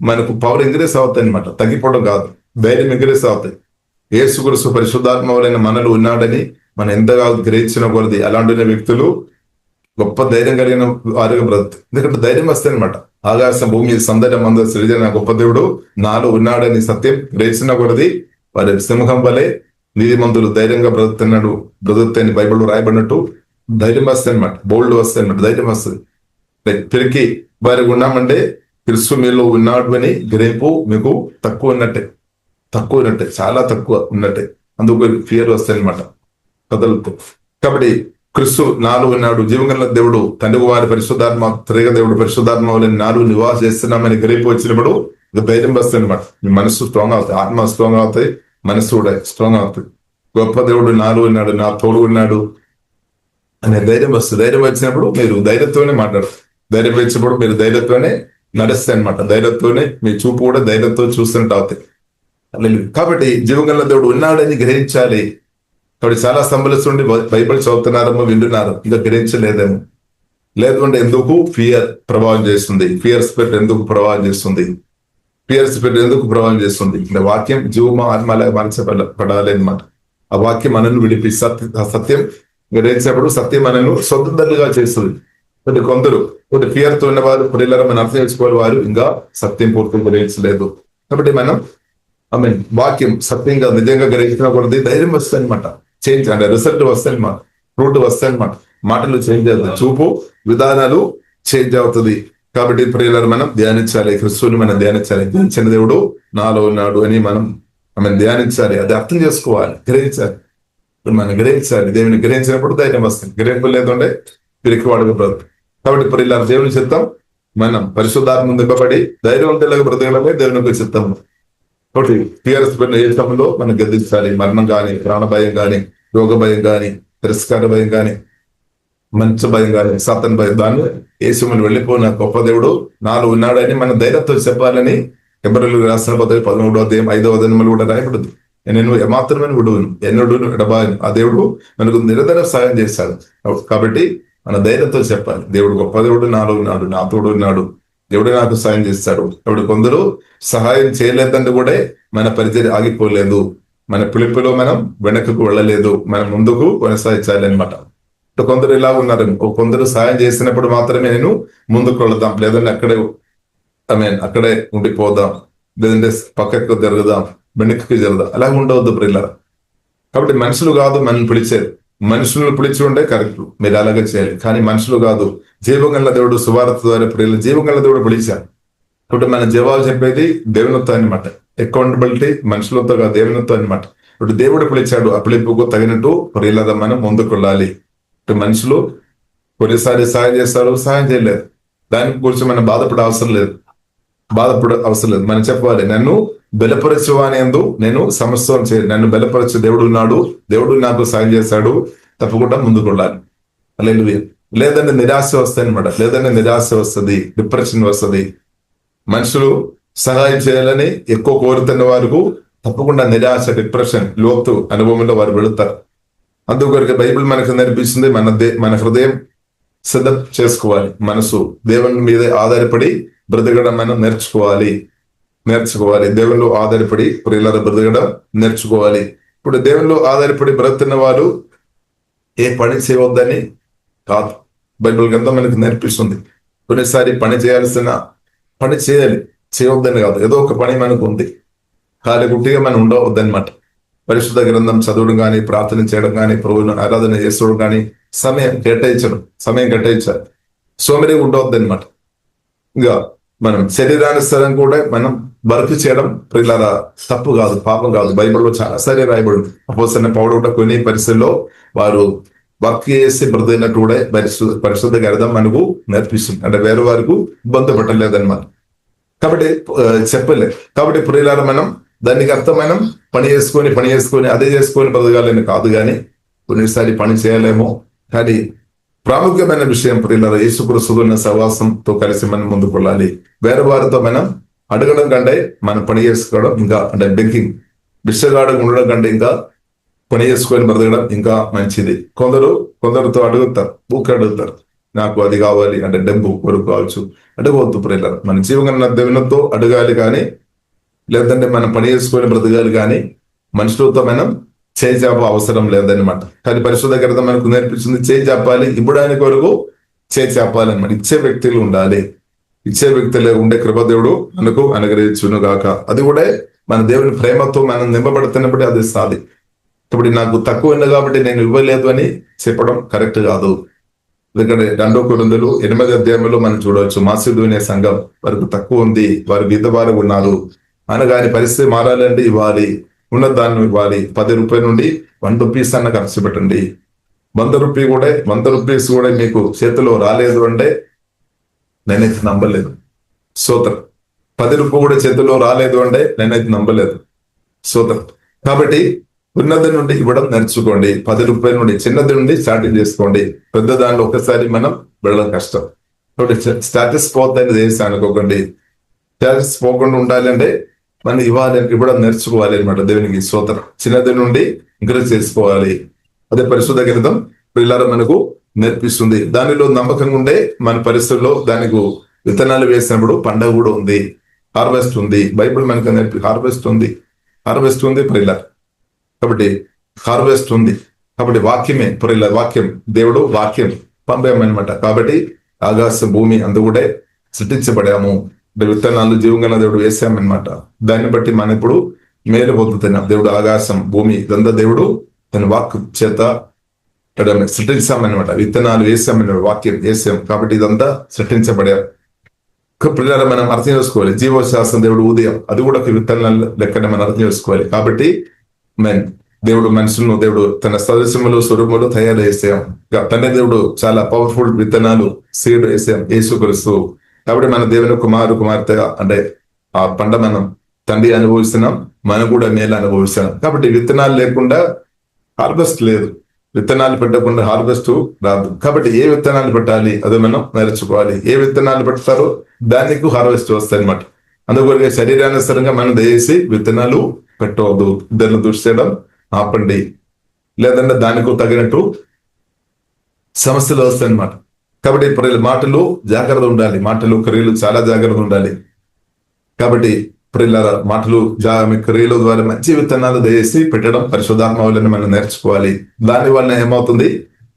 మనకు పవర్ ఇంక్రీస్ అవుతాయి అనమాట. తగ్గిపోవడం కాదు, ధైర్యం ఇంక్రీస్ అవుతాయి. యేసుక్రీస్తు పరిశుద్ధాత్మ వలన మనలో ఉన్నాడని మనం ఎంతగా గ్రహించిన కొలది అలాంటి వ్యక్తులు గొప్ప ధైర్యం కలిగిన వారిగా బ్రతుకు. ఎందుకంటే ధైర్యం వస్తాయి అనమాట. ఆకాశం భూమి సౌందర్యం అంద సృజన గొప్ప దేవుడు నాలో ఉన్నాడని సత్యం గ్రహించిన కొలది వారి సింహం వలె నీతిమంతులు ధైర్యంగా బ్రతుకుతాయని బైబిల్ రాయబడినట్టు ధైర్యం వస్తాయి అనమాట, బోల్డ్ వస్తాయి అనమాట, ధైర్యం వస్తుంది. తిరిగి వారికి ఉన్నామంటే క్రిస్తు మీలో ఉన్నాడు అని గ్రహింపు మీకు తక్కువ ఉన్నట్టే, చాలా తక్కువ ఉన్నట్టే. అందుకు ఫియర్ వస్తాయి అనమాట, కదలుతూ. కాబట్టి క్రిస్తు నాలో ఉన్నాడు, జీవగల దేవుడు తండ్రి వారి పరిశుద్ధాత్మ, త్రియేక దేవుడు పరిశుద్ధాత్మ వల్ల నాలో నివాస చేస్తున్నామని గ్రహింపు వచ్చినప్పుడు ధైర్యం వస్తాయి అనమాట. మీ మనసు స్ట్రాంగ్ అవుతాయి, ఆత్మ స్ట్రాంగ్ అవుతాయి, మనసు కూడా స్ట్రాంగ్ అవుతుంది. గొప్ప దేవుడు నాలో ఉన్నాడు, నా తోడు ఉన్నాడు అనే ధైర్యం వస్తుంది. ధైర్యం వచ్చినప్పుడు మీరు ధైర్యంతోనే మాట్లాడరు, ధైర్యం వచ్చినప్పుడు మీరు ధైర్యంతోనే నడుస్తాయి అనమాట. ధైర్యంతోనే మీ చూపు కూడా ధైర్యంతో చూస్తున్నట్టు అవుతాయి. కాబట్టి జీవగల దేవుడు ఉన్నాడని గ్రహించాలి. కాబట్టి చాలా సంబలిస్తుండి బైబిల్ చదువుతున్నారేమో, వింటున్నారు, ఇంకా గ్రహించలేదేమో. లేదు అంటే ఎందుకు ఫియర్ ప్రభావం చేస్తుంది, ఫియర్ స్పిరిట్ ఎందుకు ప్రభావం చేస్తుంది, ఫియర్ స్పిరిట్ ఎందుకు ప్రభావం చేస్తుంది అంటే వాక్యం జీవమా ఆత్మలాగా మనసపడాలి అనమాట. ఆ వాక్యం మనల్ని విడిపి సత్యం గ్రహించినప్పుడు సత్యం మనల్ని స్వతంత్రులుగా చేస్తుంది. కొందరు ఫియర్ తో ఉన్నవారు ప్రియులారా మనం అర్థం చేసుకోవాలి, వారు ఇంకా సత్యం పూర్తిగా గ్రహించలేదు. కాబట్టి మనం వాక్యం సత్యంగా నిజంగా గ్రహించిన కొద్ది ధైర్యం వస్తాయి అనమాట, చేంజ్ అంటే రిజల్ట్ వస్తాయి అనమాట, ఫ్రూట్ వస్తాయి అనమాట, మాటలు చేంజ్ అవుతాయి, చూపు విధానాలు చేంజ్ అవుతుంది. కాబట్టి ప్రియులారా మనం ధ్యానించాలి, క్రిస్తుని మనం ధ్యానించాలి. ధ్యానించిన దేవుడు నాలో ఉన్నాడు అని మనం ధ్యానించాలి, అది అర్థం చేసుకోవాలి, గ్రహించాలి. మనం గ్రహించాలి, దేవుని గ్రహించినప్పుడు ధైర్యం వస్తుంది, గ్రహింపు లేదంటే పిరికివాడుగా బ్రతుకు. కాబట్టి ప్రియులారా దేవుని చిత్తం మనం పరిశుద్ధాత్మ దింపబడి ధైర్యవంతులుగా బ్రతకడమే దేవుని యొక్క చిత్తం. కాబట్టి టీఆర్ఎస్ ఏ సమయంలో మనం గద్దించాలి. మరణం కానీ, ప్రాణ భయం కానీ, రోగ భయం కానీ, తిరస్కార భయం కానీ, మంచు భయం కానీ, సాతాను భయం, దాన్ని యేసుమని వెళ్ళిపోయిన గొప్ప దేవుడు నాలో ఉన్నాడని మన ధైర్యంతో చెప్పాలని హెబ్రీయులకు రాసిన పత్రిక 13వ అధ్యాయం 5వ వచనంలో కూడా రాయబడింది. నేను ఏమాత్రమైన విడువను, ఎన్నడూ ఎడబాయను. ఆ దేవుడు మనకు నిరంతర సహాయం చేశాడు. కాబట్టి మన ధైర్యంతో చెప్పాలి, దేవుడు గొప్ప దేవుడు నాలో ఉన్నాడు, నా తోడు ఉన్నాడు, దేవుడే నాకు సహాయం చేస్తాడు. కాబట్టి కొందరు సహాయం చేయలేదంటే కూడా మన పరిచయం ఆగిపోలేదు, మన పిలుపులో మనం వెనకకు వెళ్ళలేదు, మనం ముందుకు కొనసాగించాలి అనమాట. కొందరు ఇలా ఉన్నారు, కొందరు సహాయం చేసినప్పుడు మాత్రమే నేను ముందుకు వెళదాం, లేదంటే అక్కడే ఉండిపోదాం, లేదంటే పక్కకు జరుగుదాం, వెనక్కి జరుగుదాం, అలా ఉండవద్దు ప్రియులారా. కాబట్టి మనుషులు కాదు మనల్ని పిలిచేది, మనుషులను పిలిచి ఉంటే కరెక్ట్, మీరు అలాగే చేయాలి. కానీ మనుషులు కాదు, జీవగల దేవుడు సువార్త ద్వారా ప్రియులు జీవగల దేవుడు పిలిచారు. కాబట్టి మన జవాబు చెప్పేది దేవునితో అనమాట, అకౌంటబిలిటీ మనుషులతో కాదు, దేవునితో అనమాట. ఇప్పుడు దేవుడు పిలిచాడు, ఆ పిలుపుకు తగినట్టు ప్రియులదా మనం ముందుకు వెళ్ళాలి. మనుషులు కొన్నిసారి సహాయం చేస్తారు, సహాయం చేయలేదు, దాని గురించి మనం బాధపడే అవసరం లేదు. మనం చెప్పాలి, నన్ను బలపరచువాని యందు నేను సమస్తం చేయాలి, నన్ను బలపరచు దేవుడు ఉన్నాడు, దేవుడు నాకు సాయం చేశాడు, తప్పకుండా ముందుకు వెళ్ళాలి. హల్లెలూయా. లేదంటే నిరాశ వస్తాయి అనమాట, లేదంటే నిరాశ వస్తుంది, డిప్రెషన్ వస్తుంది. మనుషులు సహాయం చేయాలని ఎక్కువ కోరుతున్న వారికి తప్పకుండా నిరాశ, డిప్రెషన్, లోతు అనుభవంలో వారు వెళుతారు. అందుకొరకు బైబిల్ మనకు నేర్పిస్తుంది, మన హృదయం సిద్ధం చేసుకోవాలి, మనసు దేవుని మీద ఆధారపడి బ్రతకడం మనం నేర్చుకోవాలి. దేవునిలో ఆధారపడి ప్రియులారా బ్రతకడం నేర్చుకోవాలి. ఇప్పుడు దేవునిలో ఆధారపడి బ్రతున్న వారు ఏ పని చేయవద్దని కాదు, బైబిల్ గ్రంథం మనకు నేర్పిస్తుంది. కొన్నిసారి పని చేయాల్సిన పని చేయవద్దని కాదు, ఏదో ఒక పని మనకు ఉంది, ఖాళీ గుట్టిగా మనం ఉండవద్దనమాట. పరిశుద్ధ గ్రంథం చదవడం కానీ, ప్రార్థన చేయడం కానీ, ప్రభువును ఆరాధన చేసుకోవడం కానీ, సమయం కేటాయించాలి, సోమరిగా ఉండవద్దనమాట. ఇంకా మనం శరీరానుసారం కూడా మనం వర్క్ చేయడం ప్రియులారా తప్పు కాదు, పాపం కాదు. బైబిల్లో చాలా సరే రాయబడింది. అపోస్తలుడైన పౌలు కూడా కొన్ని పరిస్థితుల్లో వారు వర్క్ చేసి బ్రతికినట్టు కూడా పరిశుద్ధ గ్రంథం మనకు నేర్పిస్తుంది. అంటే వేరే వారికి ఇబ్బంది పెట్టలేదన్నమాట. కాబట్టి చెప్పలేదు. కాబట్టి ప్రియులారా మనం దానికి అర్థం మనం పని చేసుకొని అదే చేసుకొని బ్రతకాలని కాదు, కానీ కొన్నిసారి పని చేయలేమో. కానీ ప్రాముఖ్యమైన విషయం ప్రియులారా, యేసుక్రీస్తుతో ఉన్న సహవాసంతో కలిసి మనం ముందుకు వెళ్ళాలి. వేరే వారితో మనం అడగడం కంటే మనం పని చేసుకోవడం ఇంకా, అంటే బెంకింగ్ బిచ్చగాడు ఉండడం కంటే ఇంకా పని చేసుకొని బ్రతకడం ఇంకా మంచిది. కొందరితో అడుగుతారు, అడుగుతారు, నాకు అది కావాలి అంటే డబ్బు కొరకు కావచ్చు, అడగవద్దు ప్రియులారా. మన జీవన దేవునితో అడగాలి, కానీ లేదంటే మనం పని చేసుకొని బ్రతకాలి, కానీ మనుషులతో మనం చేయి చాప అవసరం లేదనమాట. కానీ పరిశుద్ధ గ్రంథం మనకు నేర్పిస్తుంది, చేయి చాపాలి, ఇవ్వడానికి వరకు చేయి చాపాలి అనమాట. ఇచ్చే వ్యక్తులు ఉండాలి, ఇచ్చే వ్యక్తులు ఉండే కృపదేవుడు మనకు అనుగ్రహించును గాక. అది కూడా మన దేవుని ప్రేమతో మనం నింపబడుతున్నప్పుడు అది సాధి. ఇప్పుడు నాకు తక్కువ ఉంది కాబట్టి నేను ఇవ్వలేదు అని చెప్పడం కరెక్ట్ కాదు. ఎందుకంటే 2 కొరింథీయులు 8వ అధ్యాయంలో మనం చూడవచ్చు, మాసిదోనియా సంఘం వారికి తక్కువ ఉంది, వారు బీదవారు ఉన్నారు అనగాని పరిస్థితి మారాలంటే ఇవ్వాలి, ఉన్న దాన్ని ఇవ్వాలి. 10 రూపాయల నుండి 1 రూపీస్ అన్న ఖర్చు పెట్టండి. 100 రూపీస్ కూడా మీకు చేతిలో రాలేదు అంటే నేనైతే నమ్మలేదు. సోదరు 10 రూపాయలు కూడా చేతిలో రాలేదు అంటే నేనైతే నమ్మలేదు. సోదరు కాబట్టి ఉన్నది నుండి ఇవ్వడం నేర్చుకోండి. 10 రూపాయల నుండి చిన్నది నుండి స్టార్టింగ్ చేసుకోండి. పెద్ద దానిలో ఒక్కసారి మనం వెళ్ళడం కష్టం. కాబట్టి స్టాటస్ పోతుంది చేసి అనుకోకండి. స్టాటస్ పోకుండా ఉండాలి అంటే మనం ఇవ్వడం నేర్చుకోవాలి అనమాట. దేవునికి స్తోత్రం. చిన్నది నుండి ఎంకరేజ్ చేసుకోవాలి. అదే పరిశుద్ధ గ్రంథం ప్రియులారా మనకు నేర్పిస్తుంది. దానిలో నమ్మకంగా ఉండే మన పరిస్థితుల్లో దానికి విత్తనాలు వేసినప్పుడు పండగ కూడా ఉంది, హార్వెస్ట్ ఉంది. బైబిల్ మనకు నేర్పి హార్వెస్ట్ ఉంది ప్రియుల. కాబట్టి హార్వెస్ట్ ఉంది. కాబట్టి వాక్యమే ప్రియుల, వాక్యం దేవుడు వాక్యం పంపామన్నమాట. కాబట్టి ఆకాశ భూమి అందు కూడా సృష్టించబడాము. విత్తనాలు జీవంగల దేవుడు వేసామన్నమాట. దాన్ని బట్టి మనం ఇప్పుడు మేలు పొందుతున్నాం. దేవుడు ఆకాశం భూమి ఇదంతా దేవుడు తన వాక్ చేత సృష్టించామన్నమాట. విత్తనాలు వేసామన్నమాట, వాక్యం వేసాం. కాబట్టి ఇదంతా సృష్టించబడా పిల్లల మనం అర్థం చేసుకోవాలి. జీవశాస్త్రం దేవుడు ఉదయం అది కూడా ఒక విత్తనాలు లెక్కనే మనం అర్థం చేసుకోవాలి. కాబట్టి దేవుడు మనుషులను దేవుడు తన సదస్యములు స్వరూపములు తయారు చేసాం. తండ్రి దేవుడు చాలా పవర్ఫుల్ విత్తనాలు సీడ్ వేసాం, యేసుక్రీస్తు. కాబట్టి మన దేవుని కుమార్తె అంటే ఆ పంట మనం తండ్రి అనుభవిస్తున్నాం, మనం కూడా మేలు అనుభవిస్తున్నాం. కాబట్టి విత్తనాలు లేకుండా హార్వెస్ట్ లేదు, విత్తనాలు పెట్టకుండా హార్వెస్ట్ రాదు. కాబట్టి ఏ విత్తనాలు పెట్టాలి అది మనం నేర్చుకోవాలి. ఏ విత్తనాలు పెడతారో దానికి హార్వెస్ట్ వస్తాయి అనమాట. అందుకొరకే శరీరానుసారంగా మనం దయచేసి విత్తనాలు పెట్టవద్దు. ఇద్దరిని దృష్టియడం ఆపండి, లేదంటే దానికి తగినట్టు సమస్యలు వస్తాయి అనమాట. కాబట్టి ప్రియుల మాటలు జాగ్రత్త ఉండాలి, మాటలు క్రియలు చాలా జాగ్రత్త ఉండాలి. కాబట్టి ప్రియుల మాటలు క్రియల ద్వారా మంచి విత్తనాలు దయచేసి పెట్టడం పరిశుద్ధాత్మ వలన మనం నేర్చుకోవాలి. దాని వలన ఏమవుతుంది,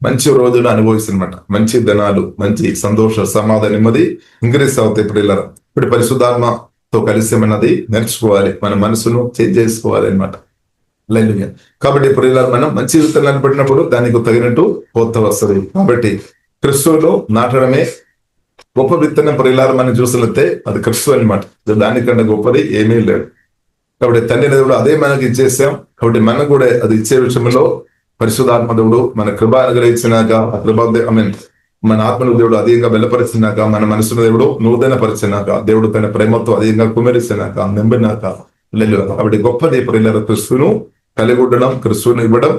మంచి రోజులు అనుభవిస్తున్నమాట. మంచి దినాలు, మంచి సంతోష సమాధానం నెమ్మది ఇంక్రీస్ అవుతాయి. ప్రియుల ఇప్పుడు పరిశుద్ధాత్మతో కలిసి మనది నేర్చుకోవాలి, మన మనసును చేంజ్ చేసుకోవాలి అనమాట. కాబట్టి ప్రియుల మనం మంచి విత్తనాలు పెట్టినప్పుడు దానికి తగినట్టు కొత్త వస్తుంది. కాబట్టి క్రిస్తువులో నాటడమే గొప్ప విత్తనం. ప్రియులారు మనం చూసినట్టే అది క్రిస్తు అనమాట. దానికంటే గొప్పది ఏమీ లేదు. కాబట్టి తండ్రి దేవుడు అదే మనకి ఇచ్చేసాం. కాబట్టి మనం కూడా అది ఇచ్చే విషయంలో పరిశుద్ధాత్మ దేవుడు మన కృప అనుగ్రహించినాక, ఆ కృప మన ఆత్మను దేవుడు అధికంగా బలపరిచినాక, మన మనసును దేవుడు నూతన పరిచినాక, దేవుడు తన ప్రేమతో అధికంగా కుమరిసినాక, నింపినాక లేదు. కాబట్టి గొప్పది ప్రియులారు క్రిస్తును కలిగి ఉండడం, క్రిస్తువును ఇవ్వడం,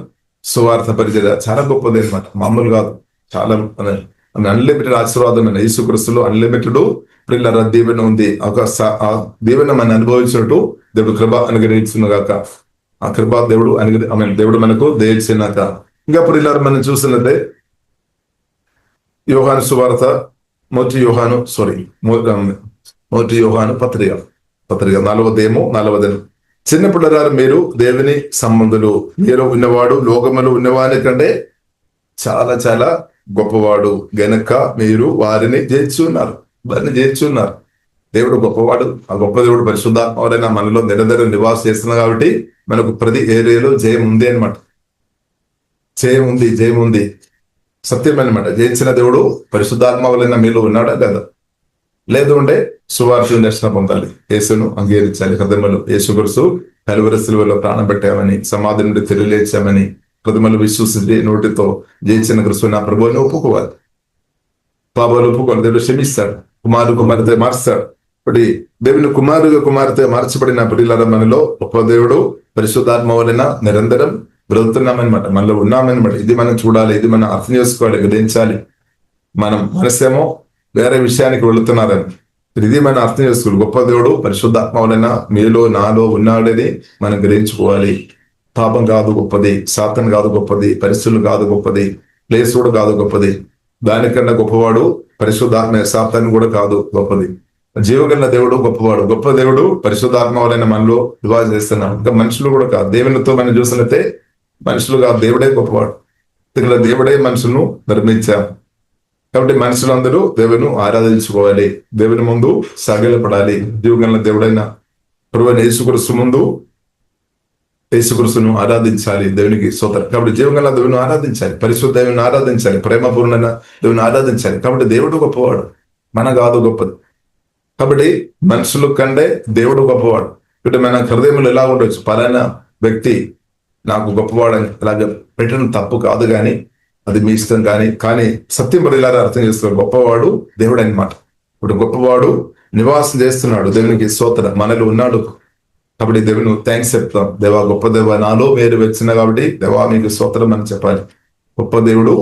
సువార్త పరిచర్య చాలా గొప్పది అనమాట. మామూలు కాదు, చాలా అన్లిమిటెడ్ ఆశీర్వాదమైన యేసుక్రీస్తులో అన్లిమిటెడ్ ప్రియులారా దీవెన ఉంది. ఒక దీవెన మనం అనుభవించినట్టు దేవుడు కృప అనుగ్రహించుగాక. ఆ కృప దేవుడు దేవుడు మనకు దయచేసినాక. ఇంకా ప్రియులారా మనం చూసినట్టే యోహాను సువార్త మొదటి యోహాను పత్రిక 4వ చిన్నపిల్లలారా మీరు దేవుని సంబంధులు, మీరు ఉన్నవాడు లోకములో ఉన్నవాని కంటే చాలా చాలా గొప్పవాడు గనక మీరు వారిని చేర్చున్నారు. దేవుడు గొప్పవాడు. ఆ గొప్ప దేవుడు పరిశుద్ధాత్మ మనలో నిరంతరం నివాసం చేస్తున్నాం. కాబట్టి మనకు ప్రతి ఏరియాలో జయం ఉంది అనమాట. జయం ఉంది సత్యం అనమాట. జయించిన దేవుడు పరిశుద్ధాత్మ వలన మీలో ఉన్నాడా కదా? లేదు అంటే సువార్త దర్శనం పొందాలి, యేసును అంగీకరించాలి. హృదయములు యేసుక్రీస్తు కలువరి శిలువలో ప్రాణం పెట్టామని, సమాధి నుండి తెలియలేచామని హృదయములు విశ్వసించి నోటితో జయించిన క్రీస్తు నా ప్రభువుని ఒప్పుకోవాలి. పాపాలు ఒప్పుకోవాలి. దేవుడు క్షమిస్తాడు, కుమార్తె మార్స్తాడు. ఇప్పుడు దేవుని కుమార్తె మార్చబడిన ప్రియులారా మనలో గొప్ప దేవుడు పరిశుద్ధాత్మ వలన నిరంతరం బ్రతుకుతున్నామన్నమాట, మనలో ఉన్నామన్నమాట. ఇది మనం చూడాలి, ఇది మనం అర్థం చేసుకోవాలి, గ్రహించాలి. మనం మనసేమో వేరే విషయానికి వెళుతున్నారని ఇది మనం అర్థం చేసుకోవాలి. గొప్ప దేవుడు పరిశుద్ధాత్మ వలన మీలో నాలో ఉన్నాడని మనం గ్రహించుకోవాలి. పాపం కాదు గొప్పది, సాతాను కాదు గొప్పది, పరిస్థితులు కాదు గొప్పది, ప్లేస్ కూడా కాదు గొప్పది. దానికన్నా గొప్పవాడు పరిశుద్ధాత్మ, సాతాను కూడా కాదు గొప్పది. జీవగల దేవుడు గొప్పవాడు. గొప్ప దేవుడు పరిశుద్ధాత్మ వలన మనలో వివాహ చేస్తున్నాం. ఇంకా మనుషులు కూడా కాదు. దేవునితో మనం చూసినట్టే మనుషులు కాదు, దేవుడే గొప్పవాడు. ఇక్కడ దేవుడే మనుషులను నిర్మించాం. కాబట్టి మనుషులందరూ దేవుని ఆరాధించుకోవాలి, దేవుని ముందు సాగిలపడాలి. జీవగల దేవుడైన ప్రభువైన యేసుక్రీస్తు ముందు యేసుక్రీస్తును ఆరాధించాలి. దేవునికి స్తోత్రం. కాబట్టి జీవగల దేవుని ఆరాధించాలి, పరిశుద్ధ దేవుని ఆరాధించాలి, ప్రేమపూర్ణ దేవుని ఆరాధించాలి. కాబట్టి దేవుడు గొప్పవాడు, మన కాదు గొప్పది. కాబట్టి మనుషుల కంటే దేవుడు గొప్పవాడు. ఇప్పుడు మన హృదయంలో ఎలా ఉండొచ్చు, పలానా వ్యక్తి నాకు గొప్పవాడు అని అలాగే పెట్టడం తప్పు కాదు, కానీ అది మీ ఇష్టం. కానీ సత్యం పరిలారా అర్థం చేసుకోవాలి. గొప్పవాడు దేవుడు అనమాట. ఇప్పుడు గొప్పవాడు నివాసం చేస్తున్నాడు, దేవునికి స్తోత్రం, మనలో ఉన్నాడు. కాబట్టి దేవుని థ్యాంక్స్ చెప్తాం. దేవా గొప్ప దేవా, నాలో మీరు వచ్చిన కాబట్టి దేవా మీకు స్తోత్రం అని చెప్పాలి. గొప్ప దేవుడు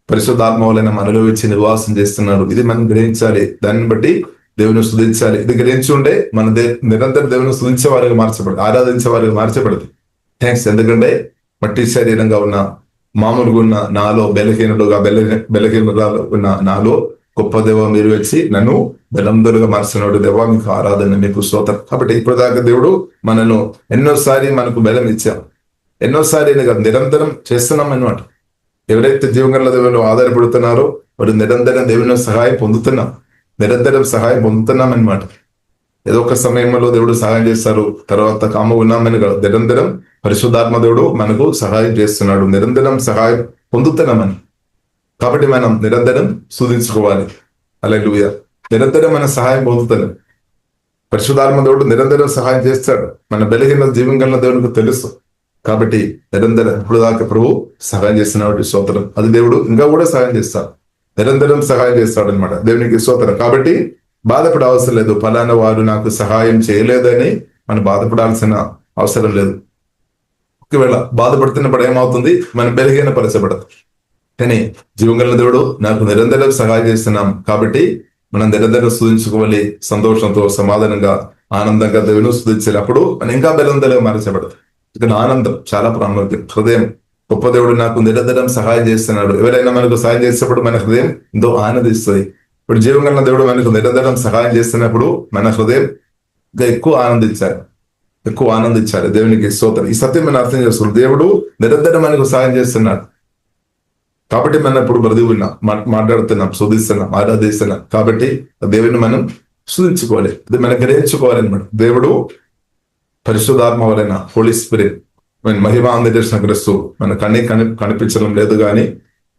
పరిశుద్ధాత్మ వలన మనలో వచ్చి నివాసం చేస్తున్నాడు. ఇది మనం గ్రహించాలి. దాన్ని బట్టి దేవుని స్తుతించాలి. ఇది గ్రహించి ఉంటే మన నిరంతరం దేవుని స్తుతించే వారికి మార్చబడదు, ఆరాధించే వారికి మార్చబడదు. థ్యాంక్స్. ఎందుకంటే మట్టి శరీరంగా ఉన్న మామూలుగా ఉన్న నాలో బలహీనురాలు ఉన్న నాలో గొప్ప దేవ మీరు వచ్చి నన్ను బలందరుగా మార్చినాడు. దేవా మీకు ఆరాధన, మీకు స్తోత్రం. కాబట్టి ఇప్పటిదాకా దేవుడు మనను ఎన్నోసారి మనకు బలం ఇచ్చాం, ఎన్నోసారి నిరంతరం చేస్తున్నాం అన్నమాట. ఎవరైతే జీవగల దేవుని ఆధారపడుతున్నారో వారు నిరంతరం దేవుని సహాయం పొందుతున్నాం, నిరంతరం సహాయం పొందుతున్నాం అన్నమాట. ఏదో ఒక సమయంలో దేవుడు సహాయం చేస్తారు, తర్వాత కామ ఉన్నామని నిరంతరం పరిశుద్ధాత్మ దేవుడు మనకు సహాయం చేస్తున్నాడు, నిరంతరం సహాయం పొందుతున్నామని. కాబట్టి మనం నిరంతరం స్తుతించుకోవాలి. హల్లెలూయా. నిరంతరం మన సహాయం పొందుతున్నాం. పరిశుద్ధాత్మ దేవుడు నిరంతరం సహాయం చేస్తాడు. మన బలహీన జీవంగల దేవునికి తెలుసు. కాబట్టి నిరంతరం ఇప్పుడు దాకా ప్రభు సహాయం చేస్తున్నాడు, స్తోత్రం. అది దేవుడు ఇంకా కూడా సహాయం చేస్తాడు, నిరంతరం సహాయం చేస్తాడు అనమాట. దేవునికి స్తోత్రం. కాబట్టి బాధపడే అవసరం లేదు. ఫలానా వారు నాకు సహాయం చేయలేదని మనం బాధపడాల్సిన అవసరం లేదు. ఒకవేళ బాధపడుతున్నప్పుడు ఏమవుతుంది, మనం బలహీన పరచబడదు. కానీ జీవంగల దేవుడు నాకు నిరంతరం సహాయం చేస్తున్నాం కాబట్టి మనం నిరంతరం స్తుతించుకోవాలి. సంతోషంతో, సమాధానంగా, ఆనందంగా దేవుని స్తుతించాలి. అప్పుడు మనం ఇంకా బలంగా మార్చబడదు. ఇక్కడ ఆనందం చాలా ప్రాముఖ్యం. హృదయం, గొప్ప దేవుడు నాకు నిరంతరం సహాయం చేస్తున్నాడు. ఎవరైనా మనకు సహాయం చేసినప్పుడు మన హృదయం ఎంతో ఆనందిస్తుంది. ఇప్పుడు జీవంగల దేవుడు మనకు నిరంతరం సహాయం చేస్తున్నప్పుడు మన హృదయం ఇంకా ఎక్కువ ఆనందించాలి. దేవునికి స్తోత్రం. ఈ సత్యం మనం అర్థం చేసుకోవాలి. దేవుడు నిరంతరం మనకు సహాయం చేస్తున్నాడు కాబట్టి మనం ఇప్పుడు బ్రతికి ఉన్నాం, మాట్లాడుతున్నాం, శోధిస్తున్నాం, ఆరాధిస్తున్నాం. కాబట్టి దేవుని మనం స్తుతించుకోవాలి, అది మనం గ్రహించుకోవాలన్నమాట. దేవుడు పరిశుద్ధాత్మ వలన, హోలీ స్పిరిట్ మహిమ అందజేసిన క్రీస్తు మన కనిపించడం లేదు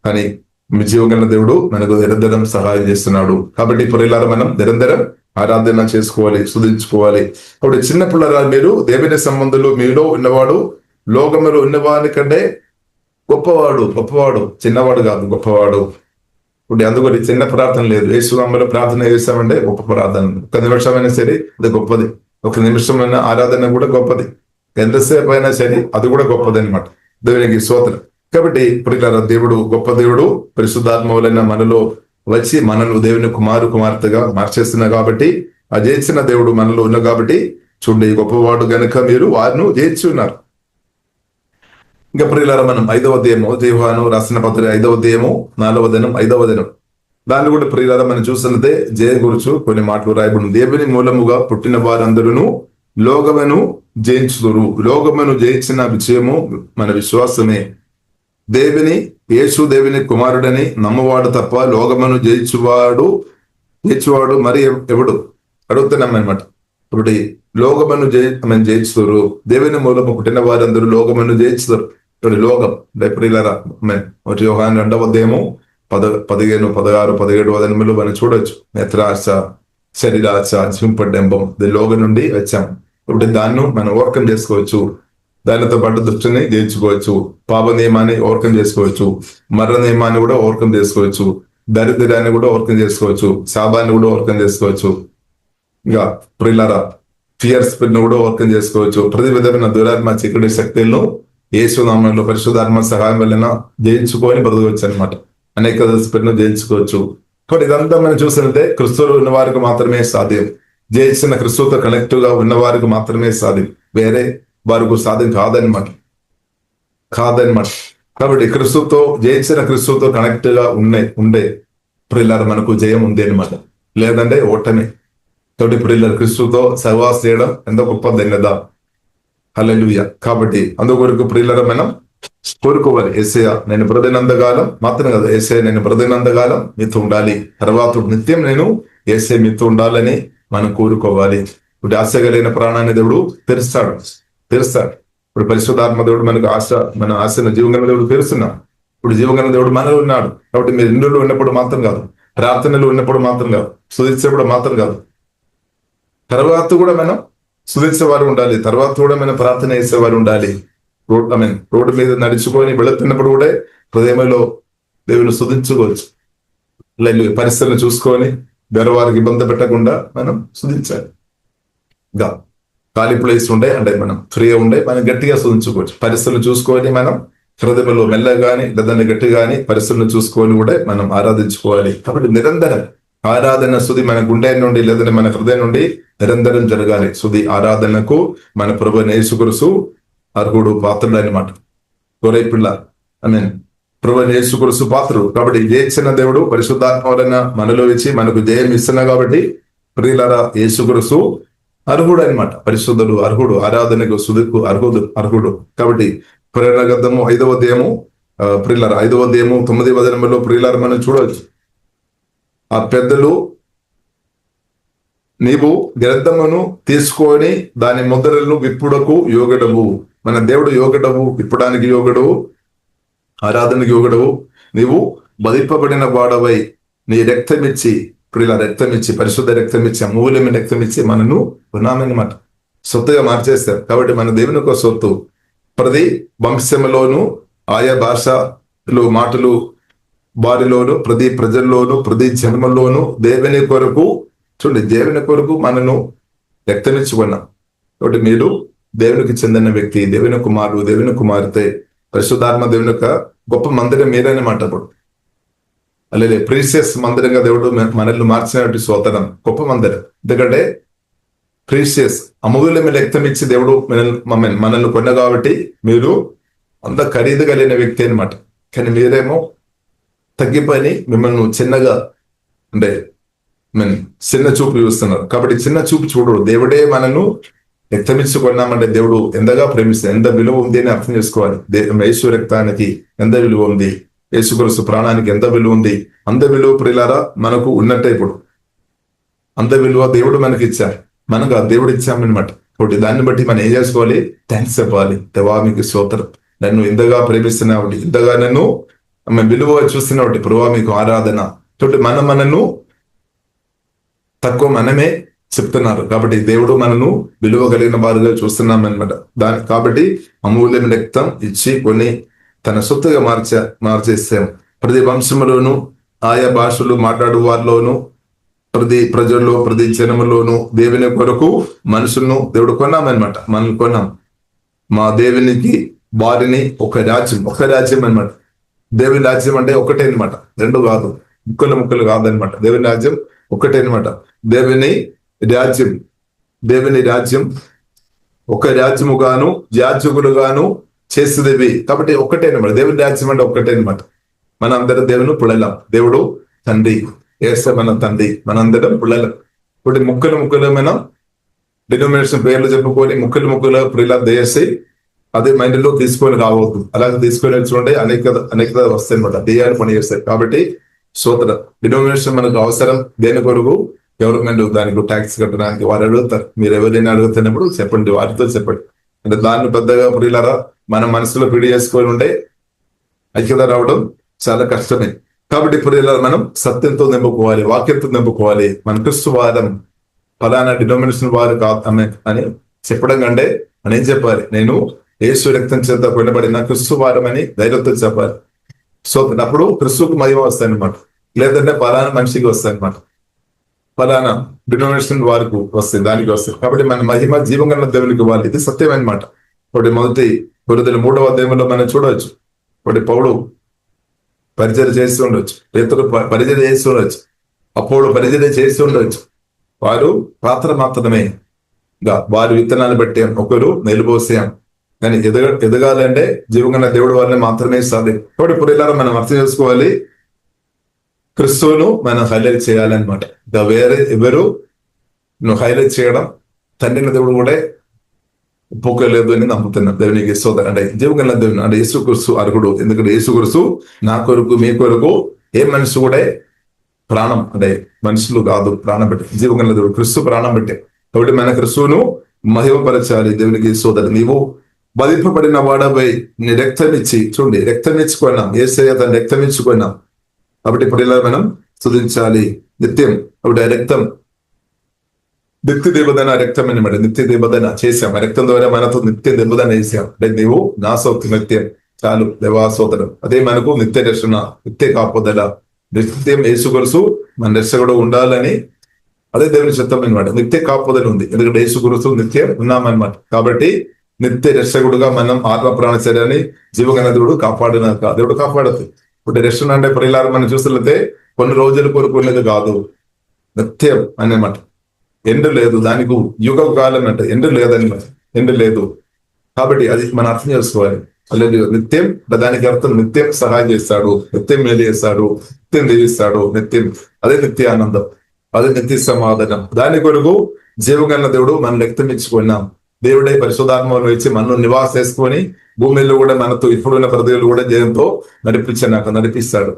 కానీ మీ జీవగల దేవుడు మనకు నిరంతరం సహాయం చేస్తున్నాడు. కాబట్టి ఇప్పుడు మనం నిరంతరం ఆరాధన చేసుకోవాలి, స్తుతించుకోవాలి. కాబట్టి చిన్న పిల్లరా, మీరు దేవుని సంబంధులు, మీలో ఉన్నవాడు లోకములో ఉన్నవాని కంటే గొప్పవాడు, చిన్నవాడు కాదు, గొప్పవాడు. ఇప్పుడు అందుకని చిన్న ప్రార్థన లేదు. యేసునామములో ప్రార్థన చేస్తామంటే గొప్ప ప్రార్థన. ఒక నిమిషమైనా సరే అది గొప్పది, ఒక నిమిషమైన ఆరాధన కూడా గొప్పది, ఎంతసేపు అయినా సరే అది కూడా గొప్పది అనమాట. దేవునికి స్తోత్రం. కాబట్టి ఇప్పుడు దేవుడు గొప్ప దేవుడు, పరిశుద్ధాత్మ వలన మనలో వచ్చి మనల్ని దేవుని కుమార్తెగా మార్చేస్తున్నా కాబట్టి, ఆ జయించిన దేవుడు మనలో ఉన్నా కాబట్టి చూడండి, గొప్పవాడు గనుక మీరు వారిని జయించి ఉన్నారు. ఇంకా ప్రియులారా, మనం 5వ అధ్యాయము, యోహాను రాసిన పత్రిక 5వ అధ్యాయము 4వ దినం 5వ దినం దాన్ని కూడా ప్రియులారా మనం చూస్తున్నదే జయ గురించి కొన్ని మాటలు రాయబడి. దేవుని మూలముగా పుట్టిన వారందరూ లోకమును జయించుదురు. లోకమును జయించిన విజయము మన విశ్వాసమే. యేసు దేవుని కుమారుడని నమ్మవాడు తప్ప లోకమును జయించువాడు మరి ఎవడు అడుగుతున్నాం అనమాట. ఇప్పుడు లోకమును జయించుతారు. దేవుని మూలము పుట్టిన వారందరూ లోకమును జయించుతారు. ఇప్పుడు లోకం ప్రియులారా, యోహాను 2వ అధ్యాయము 15, 16, 17 వదనములు మనం చూడొచ్చు. నేత్రాశ, శరీరాశ, జింపడెంబం లోకం నుండి వచ్చాం. ఇప్పుడు దాన్ని మనం ఓవర్కమ్ చేసుకోవచ్చు. దానితో పాటు దృష్టిని జయించుకోవచ్చు, పాప నియమాన్ని ఓవర్కమ్ చేసుకోవచ్చు, మరణ నియమాన్ని కూడా ఓవర్కమ్ చేసుకోవచ్చు, దరిద్రాన్ని కూడా ఓవర్కమ్ చేసుకోవచ్చు, శాపాన్ని కూడా ఓవర్కమ్ చేసుకోవచ్చు. ఇంకా ప్రియులారా, ఫియర్ స్పిరిట్ ను కూడా ఓవర్కమ్ చేసుకోవచ్చు. ప్రతి విధమైన దురాత్మ, చీకటి శక్తులను యేసునామములో పరిశుద్ధాత్మ సహాయం వలన జయించుకొని బ్రతకవచ్చు అనమాట. అనేక స్పిరిట్ ను జయించుకోవచ్చు. కాబట్టి ఇదంతా మనం చూసినట్టే క్రిస్తువులో ఉన్న వారికి మాత్రమే సాధ్యం. జయించిన క్రిస్తువుతో కనెక్టివ్ గా ఉన్న వారికి మాత్రమే సాధ్యం, వేరే వారికి సాధ్యం కాదనమాట. కాబట్టి జయించిన క్రిస్తువుతో కనెక్ట్ గా ఉండే ప్రియులారా మనకు జయం ఉంది అనమాట, లేదంటే ఓటమి. తోటి ప్రియులారా, క్రిస్తుతో సహవాస చేయడం ఎంత గొప్పది కదా. హల్లెలూయా. కాబట్టి అందుకొరకు ప్రియులారా మనం కోరుకోవాలి, యేసయ్య నేను బ్రతికినంతకాలం మాత్రం కదా, యేసయ్య నేను బ్రతికినంతకాలం మీతో ఉండాలి, తర్వాత నిత్యం నేను యేసయ్య మీతో ఉండాలని మనం కోరుకోవాలి. ఇప్పుడు ఆశ కలిగిన ప్రాణాన్ని దేవుడు తెరుస్తాడు. ఇప్పుడు పరిశుద్ధాత్మ దేవుడు మనకు మన ఆశను జీవగల దేవుడు తెరుస్తున్నాం. ఇప్పుడు జీవగల దేవుడు మనలో ఉన్నాడు. కాబట్టి మీరు ఇందులో ఉన్నప్పుడు మాత్రం కాదు, ప్రార్థనలు ఉన్నప్పుడు మాత్రం కాదు, స్తుతించేప్పుడు మాత్రం కాదు, తర్వాత కూడా మనం స్తుతించేవారు ఉండాలి, తర్వాత కూడా మనం ప్రార్థన చేసేవారు ఉండాలి. రోడ్డు మీద నడుచుకొని వెళుతున్నప్పుడు కూడా హృదయంలో దేవుని స్తుతించుకోవచ్చు. పరిస్థితులను చూసుకొని వారికి ఇబ్బంది పెట్టకుండా మనం స్తుతించాలి. ఇంకా ఖాళీ ప్లేస్ అంటే మనం ఫ్రీగా మనం గట్టిగా స్తుతించుకోవచ్చు. పరిస్థితులు చూసుకొని మనం హృదయంలో మెల్లగాని లేదంటే గట్టిగాని పరిస్థితులను చూసుకొని కూడా మనం ఆరాధించుకోవాలి. కాబట్టి నిరంతరం ఆరాధన స్తుతి మన గుండె నుండి లేదంటే మన హృదయం నుండి నిరంతరం జరగాలి. స్తుతి ఆరాధనకు మన ప్రభువైన యేసుక్రీస్తు అర్హుడు, పాత్రుడు అన్నమాట. గొర్రె పిల్ల. ఆమేన్. ప్రభువైన యేసుక్రీస్తు పాత్రుడు. కాబట్టి జయించిన దేవుడు పరిశుద్ధాత్మ వలన మనలో ఇచ్చి మనకు జయం ఇస్తున్నా కాబట్టి ప్రియులారా యేసుక్రీస్తు అర్హుడు అనమాట. పరిశుద్ధుడు, అర్హుడు, ఆరాధనకు సుదుకు అర్హుడు. కాబట్టి ప్రేరణ గ్రంథము 5వ అధ్యాయము ప్రియులారా 5వ అధ్యాయము 9వ వచనంలో ప్రియులారా మనం చూడవచ్చు. ఆ పెద్దలు నీవు గ్రంథమును తీసుకొని దాని ముద్రలను విప్పుడకు యోగడవు. మన దేవుడు యోగడవు, విప్పడానికి యోగడవు, ఆరాధనకు యోగడవు. నీవు బదింపబడిన వాడవై నీ రక్తమిచ్చి, ప్రియుల రక్తమిచ్చి, పరిశుద్ధ రక్తమిచ్చి, అమూల్యమైన రక్తమిచ్చి మనను ఉన్నామన్నమాట, సొత్తుగా మార్చేస్తారు. కాబట్టి మన దేవుని ఒక సొత్తు. ప్రతి వంశంలోను, ఆయా భాషలు మాటలు వారిలోను, ప్రతి ప్రజల్లోను, ప్రతి జన్మలోను దేవుని కొరకు చూడండి, దేవుని కొరకు మనను రక్తమిచ్చుకున్నాం. కాబట్టి మీరు దేవునికి చెందిన వ్యక్తి, దేవుని కుమారుడు, దేవుని కుమార్తె, పరిశుద్ధాత్మ దేవుని యొక్క గొప్ప మందిరం మీరన్నమాట. అప్పుడు అలాగే ప్రీసియస్ మందిరంగా దేవుడు మనల్ని మార్చినటువంటి సోదరం, గొప్ప మందిరం. ఎందుకంటే ప్రీసియస్ అమూల్యమైన రక్తం ఇచ్చి దేవుడు మనల్ని కొన్న కాబట్టి మీరు అంత ఖరీదు కలిగిన వ్యక్తి అనమాట. కానీ మీరేమో తగ్గిపోయి మిమ్మల్ని చిన్నగా అంటే చిన్న చూపు చూస్తున్నారు. కాబట్టి చిన్న చూపు చూడడు. దేవుడే మనను రక్తమిచ్చుకున్నామంటే దేవుడు ఎంతగా ప్రేమిస్తాడు, ఎంత విలువ ఉంది అని అర్థం చేసుకోవాలి. యేసు రక్తానికి ఎంత విలువ ఉంది, యేసుక్రీస్తు ప్రాణానికి ఎంత విలువ ఉంది. అంత విలువ ప్రియులారా మనకు ఉన్నట్టే. ఇప్పుడు అంత విలువ దేవుడు మనకి ఇచ్చారు, మనకు ఆ దేవుడు ఇచ్చామన్నమాట. కాబట్టి దాన్ని బట్టి మనం ఏం చేసుకోవాలి, థ్యాంక్స్ చెప్పాలి. దేవా మీకు స్తోత్రం, నన్ను ఇంతగా ప్రేమిస్తున్నావు, ఇంతగా నన్ను విలువ చూస్తున్నావు, ప్రభువా మీకు ఆరాధన. కాబట్టి మనను తక్కువ మనమే చెప్తున్నారు. కాబట్టి దేవుడు మనను విలువ కలిగిన వారుగా చూస్తున్నాం అనమాట. కాబట్టి అమూల్యమైన రక్తం ఇచ్చి కొన్ని తన సొత్తుగా మార్చేస్తాం. ప్రతి వంశంలోను, ఆయా భాషలు మాట్లాడు వారిలోను, ప్రతి ప్రజల్లో, ప్రతి జనములోను దేవుని కొరకు మనుషులను దేవుడు కొన్నామన్నమాట. మనం కొన్నాం. మా దేవునికి వారిని ఒక రాజ్యం అనమాట. దేవుని రాజ్యం అంటే ఒకటే అనమాట, రెండు కాదు, ముక్కలు కాదనమాట. దేవుని రాజ్యం ఒకటే అనమాట. దేవుని రాజ్యం ఒక రాజ్యముగాను యాజకులుగాను చేసేది. కాబట్టి ఒకటే అనమాట, దేవుని రాజ్యం అంటే ఒకటే అనమాట. మన అందరం దేవుని పుడలం. దేవుడు తండ్రి, ఏసే మన తండ్రి, మనందరం పుడలం. ఇప్పుడు ముక్కలు మనం డినోమినేషన్ పేర్లు చెప్పుకొని ముక్కలు ప్రియుల దేశి అదే మైండ్ లో తీసుకొని రావద్దు. అలాగే తీసుకొని చూడండి, అనేక వస్తాయి అనమాట, దేయాన్ని పని చేస్తాయి. కాబట్టి సోదర డినోమినేషన్ మనకు అవసరం. దేని కొరకు, గవర్నమెంట్ దానికి ట్యాక్స్ కట్టడానికి వారు అడుగుతారు. మీరు ఎవరైనా అడుగుతున్నప్పుడు చెప్పండి, వారితో చెప్పండి. అంటే దాన్ని పెద్దగా ప్రియులారా మన మనసులో పిడి చేసుకొని ఉంటే ఐక్యత రావడం చాలా కష్టమే. కాబట్టి ప్రియులారా మనం సత్యంతో నింపుకోవాలి, వాక్యంతో నింపుకోవాలి. మన క్రిస్తు వారం ఫలానా డినోమినేషన్ వారు కాదు అని చెప్పడం కంటే మనం ఏం చెప్పాలి, నేను యేసు రక్తం చేత కొనబడిన క్రిస్తు వారం అని ధైర్యంతో చెప్పాలి. సో అప్పుడు క్రిస్తుకు మహిమ వస్తాయన్నమాట. లేదంటే ఫలానా మనిషికి వస్తాయన్నమాట, ఫలానా డినోమినేషన్ వారికి వస్తాయి, దానికి వస్తాయి. కాబట్టి మన మహిమ జీవంగా దేవునికి ఇవ్వాలి. ఇది సత్యం అనమాట. ఒకటి మొదటి కొరింథీయుల 3వ అధ్యాయంలో మనం చూడవచ్చు. ఒకటి పౌలు పరిచర్య చేస్తూ ఉండొచ్చు, పేతురు పరిచర్య చేస్తూ ఉండొచ్చు, అప్పుడు పరిచర్య చేస్తూ ఉండొచ్చు. వారు పాత్ర మాత్రమే, వారి విత్తనాన్ని బట్టి ఒకరు నిలుపోసాం. కానీ ఎదగాలంటే జీవంగా దేవుడు వారిని మాత్రమే సాధ్యం. కాబట్టి ఇప్పుడు ఇలా మనం అర్థం చేసుకోవాలి, క్రిస్తువును మనం హైలైట్ చేయాలన్నమాట. వేరే ఎవరు నువ్వు హైలైట్ చేయడం తండ్రిని దేవుడు కూడా ఒప్పుకోలేదు అని నమ్ముతున్నాం. దేవునికి సోదరు అంటే జీవంగా దేవుని అంటే యేసుక్రీస్తు అర్హుడు. ఎందుకంటే యేసుక్రీస్తు నా కొరకు మీ కొరకు ఏ మనిషి కూడా ప్రాణం అంటే మనుషులు కాదు, ప్రాణం పెట్టి జీవంగా దేవుడు క్రిస్తు ప్రాణం పెట్టే. కాబట్టి మన క్రిస్తువును మహిమపరచాలి. దేవునికి సోదరు, నీవు బదింపబడిన వాడపై నీ రక్తం ఇచ్చి, చూడండి రక్తం ఇచ్చుకున్నాం, యేసయ్య తన రక్తం ఇచ్చుకున్నాం. కాబట్టి ఇప్పుడు ఇలా మనం స్తుతించాలి నిత్యం. కాబట్టి రక్తం నిత్య దేవదన రక్తం అనమాట, నిత్య దేవదన చేశాం. రక్తం ద్వారా మనతో నిత్య దేవదన చేశాం. అంటే నీవు నా సౌత్ నిత్యం చాలు దేవా సోదరం. అదే మనకు నిత్య రక్షణ, నిత్య కాపుదల, నిత్యం యేసుక్రీస్తు మన రక్షకుడు ఉండాలని అదే దేవుని చిత్తం అనమాట. నిత్య కాపుదల ఉంది, ఎందుకంటే యేసుక్రీస్తు నిత్యం ఉన్నామన్నమాట. కాబట్టి నిత్య రక్షకుడుగా మనం ఆత్మ ప్రాణశరీరాన్ని జీవగణ దేవుడు దేవుడు కాపాడదు. ఇప్పుడు రక్షణ అంటే ప్రియులారా మనం చూస్తున్నట్లయితే కొన్ని రోజులు కోరుకునేది కాదు, నిత్యం అన్నమాట. ఎండు లేదు, దానికి యుగ కాలం అంటే ఎండు లేదన్నమాట, ఎండు లేదు. కాబట్టి అది మనం అర్థం చేసుకోవాలి. హల్లెలూయా. నిత్యం దానికి అర్థం నిత్యం సహాయం చేస్తాడు, నిత్యం మేలు చేస్తాడు, నిత్యం దీవిస్తాడు, నిత్యం. అదే నిత్య ఆనందం, అదే నిత్య సమాధానం. దాని కొరకు జీవగల దేవుడు మనం వ్యక్తమించుకున్నాం. దేవుడే పరిశుద్ధాత్మను వచ్చి మనను నివాస చేసుకొని భూమిలో కూడా మనతో ఇప్పుడున్న ప్రజలు కూడా జయంతో నడిపిస్తాడు.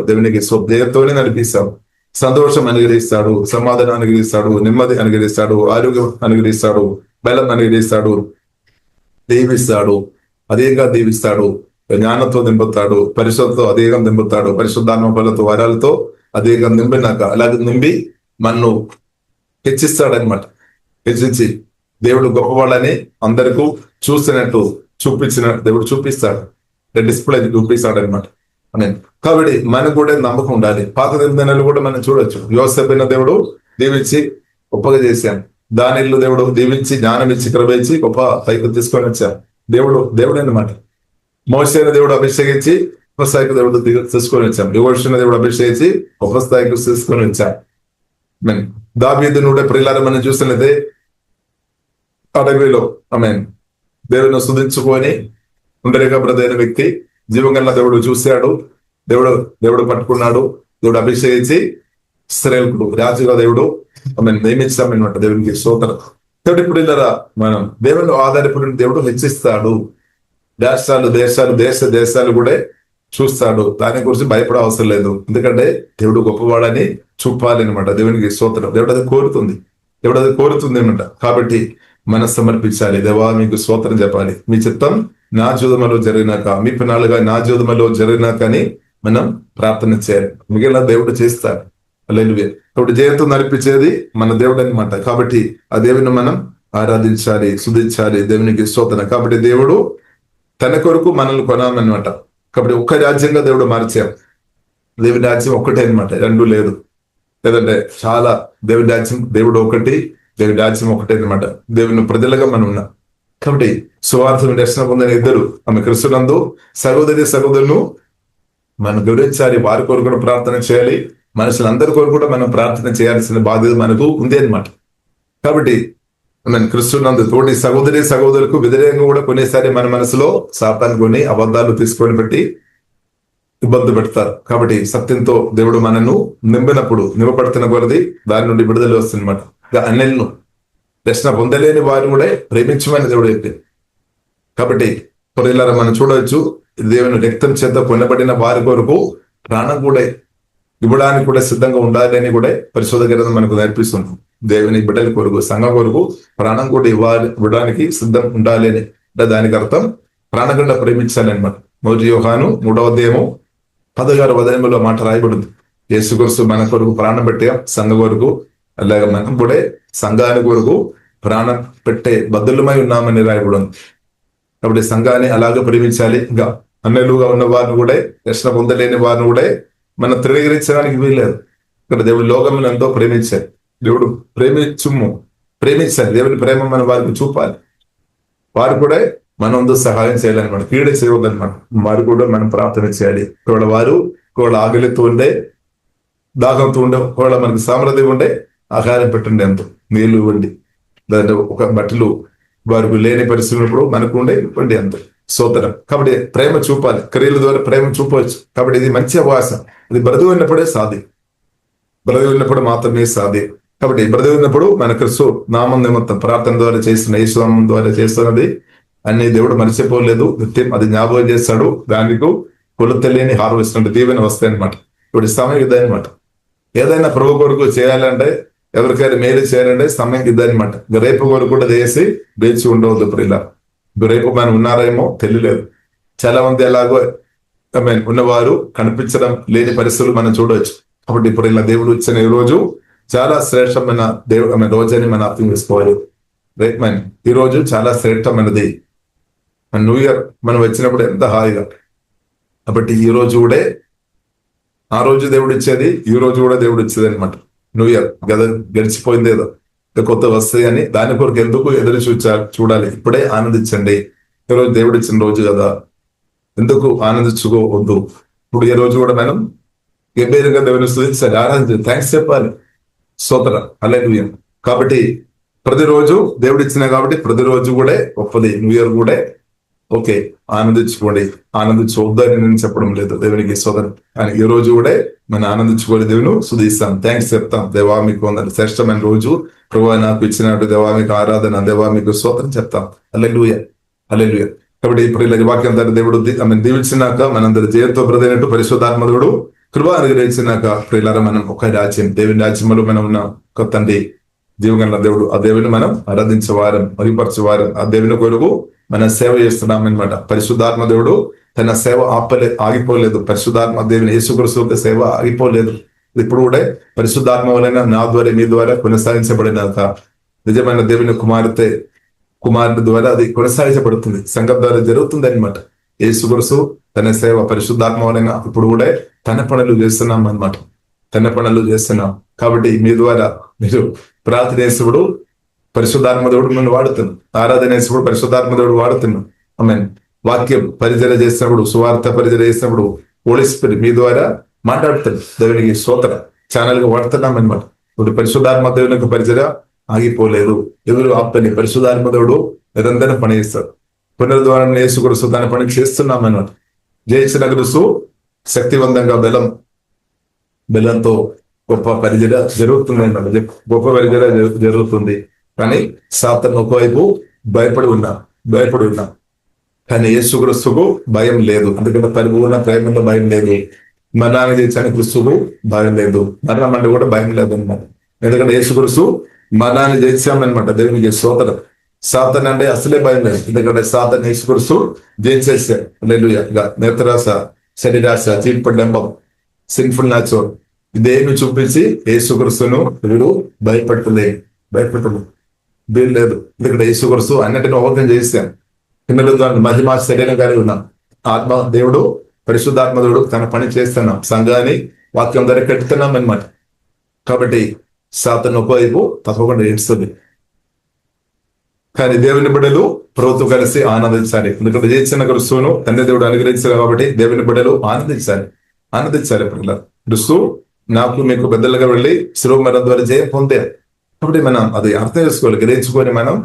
దేవునికి జయంతోనే నడిపిస్తాడు. సంతోషం అనుగ్రహిస్తాడు, సమాధానం అనుగ్రహిస్తాడు, నెమ్మది అనుగ్రహిస్తాడు, ఆరోగ్యం అనుగ్రహిస్తాడు, బలం అనుగ్రహిస్తాడు, దీవిస్తాడు, అదేగా దీవిస్తాడు, జ్ఞానంతో నింపుతాడు, పరిశుద్ధతో అదేగా నింపుతాడు, పరిశుద్ధాత్మ బలతో వరాలతో అదేగా నింపినాక అలాగే నింపి మనను హెచ్చిస్తాడనమాట. హెచ్చించి దేవుడు గొప్పవాళ్ళని అందరికీ చూసినట్టు చూపించిన దేవుడు చూపిస్తాడు, డిస్ప్లే చూపిస్తాడు అనమాట. కాబట్టి మనకు కూడా నమ్మకం ఉండాలి. పాత నిబంధనలు కూడా మనం చూడొచ్చు. యోసేపును దేవుడు దీవించి గొప్పగా చేశాను, దానిలో దేవుడు దీవించి జ్ఞానం ఇచ్చి కృప గొప్ప పైకి తీసుకొని వచ్చాను. దేవుడు అన్నమాట. మోసేను దేవుడు అభిషేకించి గొప్ప స్థాయికి దేవుడు తీసుకొని వచ్చాం. యోషును దేవుడు అభిషేకించి గొప్ప స్థాయికి తీసుకొని వచ్చాం. దావీదును కూడా ప్రియులారా మనం చూసినదే అడవిలో దేవుని స్తుతించుకొని ఉండరేగా బ్రదైన వ్యక్తి జీవంగల దేవుడు చూశాడు, దేవుడు పట్టుకున్నాడు, దేవుడు అభిషేకించి ఇశ్రాయేలుకు రాజుగా దేవుడు నియమించామన్నమాట. దేవునికి స్తోత్రం. కాబట్టి ఇప్పుడు ఇలా మనం దేవుని ఆధారపడిన దేవుడు హెచ్చిస్తాడు. దేశాలు కూడా చూస్తాడు. దాని గురించి భయపడే అవసరం లేదు. ఎందుకంటే దేవుడు గొప్పవాడని చూపాలి అనమాట. దేవునికి స్తోత్రం. దేవుడు అది కోరుతుంది అనమాట. కాబట్టి మనం సమర్పించాలి. దేవా మీకు స్తోత్రం చెప్పాలి. మీ చిత్తం నా జోదమలో జరిగినాక, మీ పనాలుగా నా జోదమలో జరిగినాక అని మనం ప్రార్థన చేయాలి. మిగిలిన దేవుడు చేస్తాడు. హల్లెలూయా. ఇప్పుడు జయంతో నడిపించేది మన దేవుడు అనమాట. కాబట్టి ఆ దేవుని మనం ఆరాధించాలి, స్తుతించాలి. దేవునికి స్తోత్రం. కాబట్టి దేవుడు తన కొరకు మనల్ని కొనామన్నమాట. కాబట్టి ఒక్క రాజ్యంగా దేవుడు మార్చాం. దేవుని రాజ్యం ఒక్కటే అనమాట, రెండు లేదు. లేదంటే చాలా దేవుని రాజ్యం, దేవుడు ఒకటి, దేవుని రాజ్యం ఒకటే అనమాట. దేవుని ప్రజలుగా మనం ఉన్నాం. కాబట్టి సువార్తను దర్శనం పొందిన ఇద్దరు ఆమె క్రీస్తునందు సహోదరులను మనం గౌరవించాలి. వారి కొరకు కూడా ప్రార్థన చేయాలి. మనుషులందరి కొరకు కూడా మనం ప్రార్థన చేయాల్సిన బాధ్యత మనకు ఉంది అనమాట. కాబట్టి క్రీస్తునందు తోటి సహోదరులకు వ్యతిరేకంగా కూడా కొన్నిసారి మన మనసులో శాతాన్ని కొని అబద్ధాలు తీసుకొని పెట్టి ఇబ్బంది పెడతారు. కాబట్టి సత్యంతో దేవుడు మనను నింపబడుతున్న కొలది దాని నుండి విడుదల వస్తుంది అనమాట. అన్యులను రక్షణ పొందలేని వారు కూడా ప్రేమించమని దేవుడు చెప్పింది. కాబట్టి కొద్దిలా మనం చూడవచ్చు, దేవుని రక్తం చేత కొనబడిన వారి కొరకు ప్రాణం కూడా ఇవ్వడానికి కూడా సిద్ధంగా ఉండాలి అని కూడా పరిశోధన గ్రంథం మనకు నేర్పిస్తుంది. దేవుని బిడ్డల కొరకు, సంఘం కొరకు ప్రాణం కూడా ఇవ్వడానికి సిద్ధం ఉండాలి అని. దానికి అర్థం ప్రాణగండ ప్రేమించాలి అనమాట. 1 యోహాను 3:16 మాట రాయబడింది. యేసుక్రీస్తు మన కొరకు ప్రాణం పెట్టాం, సంఘ కొరకు. అలాగే మనం కూడా సంఘాని కొరకు ప్రాణం పెట్టే బద్దులమై ఉన్నామని రాయబడింది. కాబట్టి సంఘాన్ని అలాగే ప్రేమించాలి. ఇంకా అన్యులుగా ఉన్న వారిని కూడా, రక్షణ పొందలేని వారిని కూడా మనం తృణీకరించడానికి వీల్లేదు. ఇక్కడ దేవుడు లోకమును ఎంతో ప్రేమించాలి. దేవుడు ప్రేమించాలి. దేవుని ప్రేమ మనం వారికి చూపాలి. వారు కూడా మనం సహాయం చేయాలన్నమాట. కీడ చేయవద్దనమాట. వారు కూడా మనం ప్రార్థన చేయాలి. వారు ఆకలితో ఉండే, దాహంతో ఉండే, మనకి సామర్థ్యం ఉండే ఆహారం పెట్టండి, ఎంతో నీళ్లు ఇవ్వండి. దాంట్లో ఒక బట్టలు వారికి లేని పరిస్థితున్నప్పుడు మనకు ఉండే ఇవ్వండి, ఎంతో స్తోత్రం. కాబట్టి ప్రేమ చూపాలి. క్రియల ద్వారా ప్రేమ చూపవచ్చు. కాబట్టి ఇది మంచి అవకాశం. ఇది బ్రతుకు ఉన్నప్పుడే సాధ్యం. బ్రతుకు ఉన్నప్పుడు మాత్రమే సాధ్యం. కాబట్టి బ్రతుకు ఉన్నప్పుడు మన క్రీస్తు నామం నిమిత్తం ప్రార్థన ద్వారా చేస్తున్న, యేసునామం ద్వారా చేస్తున్నది అన్ని దేవుడు మర్చిపోలేదు. నిత్యం అది జ్ఞాపకం చేస్తాడు. దానికి కొలుతలేని హార్వెస్ట్ అంటే దీవెన వస్తాయి అనమాట. ఇప్పుడు సమయం ఇదనమాట. ఏదైనా ప్రభు కొరకు చేయాలంటే, ఎవరికైనా మేలు చేయాలంటే సమయం ఇదనమాట. రేపు కొరకు కూడా చేసి వేచి ఉండవద్దు. ప్రియుల రేపు మనం ఉన్నారేమో తెలియలేదు. చాలా మంది ఎలాగో ఉన్నవారు కనిపించడం లేని పరిస్థితులు మనం చూడవచ్చు. కాబట్టి ఇప్పుడు ఇలా దేవుడు ఇచ్చిన ఈ రోజు చాలా శ్రేష్టమైన రోజని మనం అర్థం చేసుకోవాలి. ఈ రోజు చాలా శ్రేష్టమైనది. న్యూ ఇయర్ మనం వచ్చినప్పుడు ఎంత హాయిగా. కాబట్టి ఈ రోజు కూడా ఆ రోజు దేవుడు ఇచ్చేది, ఈ రోజు కూడా దేవుడు ఇచ్చేది అనమాట. న్యూ ఇయర్ గడిచిపోయింది, ఏదో కొత్త వస్తాయి అని దాని కొరకు ఎందుకు ఎదురు చూడాలి. ఇప్పుడే ఆనందించండి. ఈరోజు దేవుడు ఇచ్చిన రోజు కదా, ఎందుకు ఆనందించుకోవద్దు. ఇప్పుడు ఈ రోజు కూడా మనం గంభీరంగా దేవుని స్తుతించాలి, ఆరాధించాలి, థ్యాంక్స్ చెప్పాలి. స్తోత్రం, హల్లెలూయా. కాబట్టి ప్రతిరోజు దేవుడు ఇచ్చిన కాబట్టి ప్రతిరోజు కూడా గొప్పది. న్యూ ఇయర్ కూడా ఓకే, ఆనందించుకోండి. ఆనందించవద్దని నేను చెప్పడం లేదు, దేవునికి సోదరు. కానీ ఈ రోజు కూడా మనం ఆనందించుకోవాలి, దేవుని శుద్ధిస్తాం, థ్యాంక్స్ చెప్తాం. దేవా మీకు వందనాలు, శ్రేష్టమైన రోజు ప్రభువా నాకు ఇచ్చినట్టు, దేవా మీకు ఆరాధన, దేవా మీకు స్తోత్రం చెప్తాం. హల్లెలూయా, హల్లెలూయా. కాబట్టి ఇప్పుడు ఇలా వాక్యం ద్వారా దేవుడు ఆమె దీవించినాక మనందరి జయంతో బ్రదైనట్టు పరిశుద్ధాత్మ దేవుడు కృప అనుగ్రహించినాక ప్రియులారా మనం ఒక రాజ్యం, దేవుని రాజ్యంలో మనం ఉన్న ఒక తండ్రి జీవగల దేవుడు, ఆ దేవుని మనం ఆరాధించేవారం, మరిపరచేవారం, ఆ దేవుని కొరకు మనం సేవ చేస్తున్నాం అనమాట. పరిశుద్ధాత్మ దేవుడు తన సేవ ఆగిపోలేదు. పరిశుద్ధాత్మ దేవుని యేసుక్రీస్తు యొక్క సేవ ఆగిపోలేదు. ఇప్పుడు కూడా పరిశుద్ధాత్మ వలన నా ద్వారా మీ ద్వారా కొనసాగించబడినాక నిజమైన దేవుని కుమారుడి ద్వారా అది కొనసాగించబడుతుంది, సంఘం ద్వారా జరుగుతుంది అనమాట. యేసుక్రీస్తు తన సేవ పరిశుద్ధాత్మ వలన ఇప్పుడు కూడా తన పనులు చేస్తున్నాం అనమాట. తన పనులు చేస్తున్నాం. కాబట్టి మీ ద్వారా మీరు ప్రార్థన చేసేప్పుడు పరిశుద్ధాత్మ దేవుడు మిమ్మల్ని వాడుతున్నాం, ఆరాధన చేసినప్పుడు పరిశుద్ధాత్మ దేవుడు వాడుతున్నాం. ఆమేన్. వాక్యం పరిచర్య చేసినప్పుడు, సువార్త పరిచర్య చేసినప్పుడు హోలీ స్పిరిట్ మీ ద్వారా మాట్లాడుతాడు. దేవునికి స్తోత్రం. ఛానల్ గా వాడుతున్నాం అనమాట. ఇప్పుడు పరిశుద్ధాత్మ దేవుని యొక్క పరిచర్య ఆగిపోలేదు, ఎవరు ఆపని. పరిశుద్ధాత్మ దేవుడు నిరంతరం పని చేస్తాడు. పునరుద్ధారణ యేసుక్రీస్తు దాని పని చేస్తున్నాం అనమాట. జయించిన క్రీస్తు శక్తివంతంగా బలంతో గొప్ప పరిచర్య జరుగుతుంది అన్నమాట. గొప్ప పరిచర్య జరుగుతుంది. కానీ సాతాను ఒకవైపు భయపడి ఉన్నా కానీ యేసుక్రీస్తుకు భయం లేదు. అందుకంటే పరిపూర్ణ ప్రేమలో భయం లేదు. మరణాన్ని చేర్చని క్రీస్తుకు భయం లేదు. మరణం అంటే కూడా భయం లేదు అన్నమాట. ఎందుకంటే యేసుక్రీస్తు మరణాన్ని జయించామన్నమాట. దేవునికి స్తోత్రం. సాతాను అంటే అసలే భయం లేదు. ఎందుకంటే సాతాను యేసుక్రీస్తు జయించేసాడు. హల్లెలూయా. నేత్రాశ, శరీరాశ, చీట్పడ్డంబం, సిన్ఫుల్ నేచర్ ఇదేమి చూపించి యేసుక్రీస్తును వీడు భయపడలేదు. వీలు లేదు. ఎందుకంటే యేసుక్రీస్తు అన్నిటిని ఓపెన్ చేశాను. పిల్లలు మహిమ శరీరం కలిగి ఉన్నాం. ఆత్మ దేవుడు, పరిశుద్ధాత్మ దేవుడు తన పని చేస్తున్నాం. సంఘాన్ని వాక్యం ద్వారా కట్టుతున్నాం అనమాట. కాబట్టి సాతాను ఒకవైపు తప్పకుండా ఏడుస్తుంది. కానీ దేవుని బిడ్డలు ప్రభుత్వం కలిసి ఆనందించాలి. ఎందుకంటే జయించిన క్రీస్తును తండ్రి దేవుడు అనుగ్రహించారు. కాబట్టి దేవుని బిడ్డలు ఆనందించాలి. పిల్లలు క్రీస్తు నాకు మీకు పెద్దలుగా వెళ్ళి శిలువ మరణం ద్వారా జయం పొందారు. కాబట్టి మనం అది అర్థం చేసుకోవాలి, గ్రహించుకొని మనం